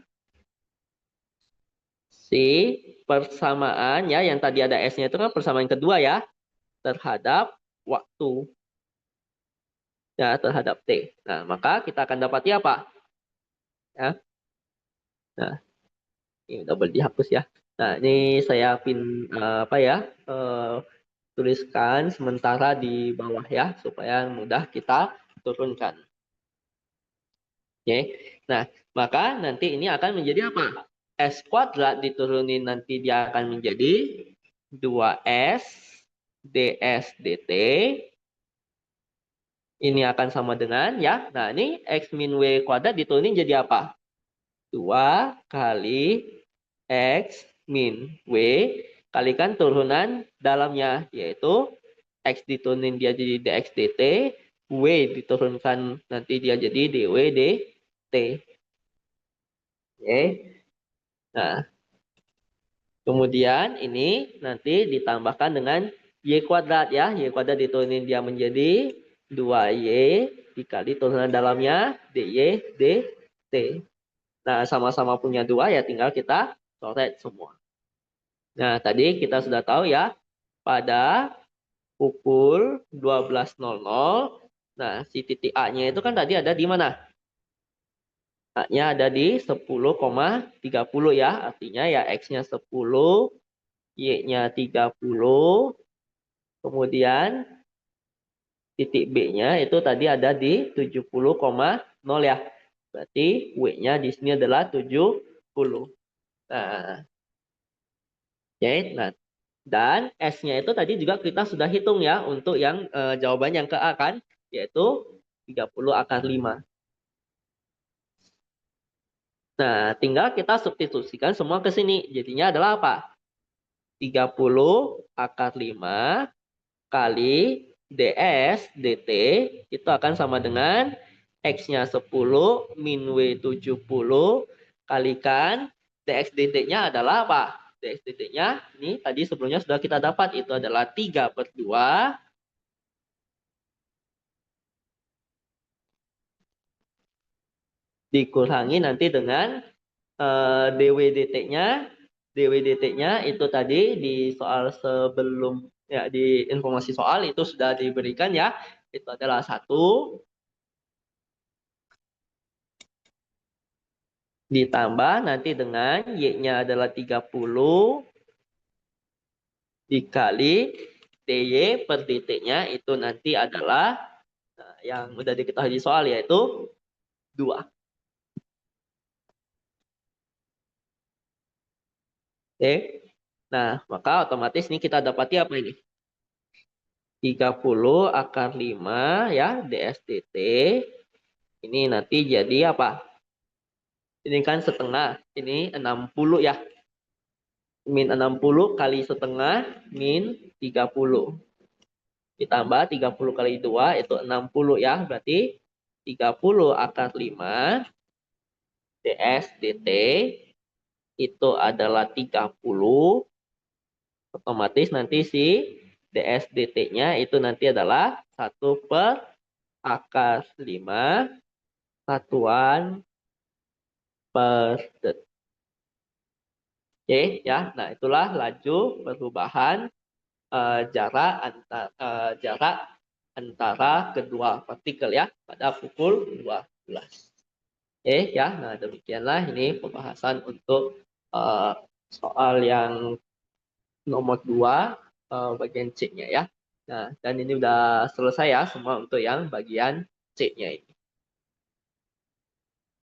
si persamaan ya, yang tadi ada s-nya itu kan persamaan kedua ya, terhadap waktu. Ya, terhadap T. Nah, maka kita akan dapati apa? Ya. Nah, ini double dihapus ya. Nah, ini saya apa ya? Tuliskan sementara di bawah ya, supaya mudah kita turunkan. Oke. Nah, maka nanti ini akan menjadi apa? S kuadrat diturunin nanti dia akan menjadi 2S ds dt. Ini akan sama dengan ya. Nah, ini X min W kuadrat diturunin jadi apa? 2 kali X min W kalikan turunan dalamnya, yaitu X diturunin dia jadi dx dt, W diturunkan nanti dia jadi dw dt. Oke. Nah, kemudian ini nanti ditambahkan dengan Y kuadrat ya. Y kuadrat diturunin dia menjadi 2Y dikali turunan dalamnya dy dt. Nah, sama-sama punya 2 ya, tinggal kita coret semua. Nah, tadi kita sudah tahu ya, pada pukul 12.00, nah si titik A-nya itu kan tadi ada di mana? A-nya ada di 10,30 ya, artinya ya X-nya 10, Y-nya 30, kemudian titik B-nya itu tadi ada di 70,0 ya. Berarti W-nya di sini adalah 70. Nah, oke, nah dan S-nya itu tadi juga kita sudah hitung ya untuk yang jawaban yang ke A kan, yaitu 30/5. Nah, tinggal kita substitusikan semua ke sini. Jadinya adalah apa? 30/5 kali ds dt itu akan sama dengan X-nya 10 min W 70 kalikan dx dt-nya adalah apa? Dx dt-nya ini tadi sebelumnya sudah kita dapat itu adalah 3/2 dikurangi nanti dengan dw dt-nya. Dw dt-nya itu tadi di soal sebelum ya di informasi soal itu sudah diberikan ya. Itu adalah 1 ditambah nanti dengan Y-nya adalah 30 dikali dy per dt-nya itu nanti adalah yang udah diketahui di soal yaitu 2. Oke. Nah, maka otomatis ini kita dapati apa ini? 30 akar 5 ya ds dt. Ini nanti jadi apa? Ini kan setengah. Ini 60 ya. Min 60 kali setengah min 30. Ditambah 30 kali 2 itu 60 ya. Berarti 30 akar 5 ds dt itu adalah 30. Otomatis nanti si ds dt-nya itu nanti adalah 1 per akar 5 satuan per detik. Oke ya. Nah, itulah laju perubahan jarak antara kedua partikel ya pada pukul 12. Oke ya. Nah, demikianlah ini pembahasan untuk soal yang nomor 2 bagian C-nya ya. Nah, dan ini udah selesai ya semua untuk yang bagian C-nya ini.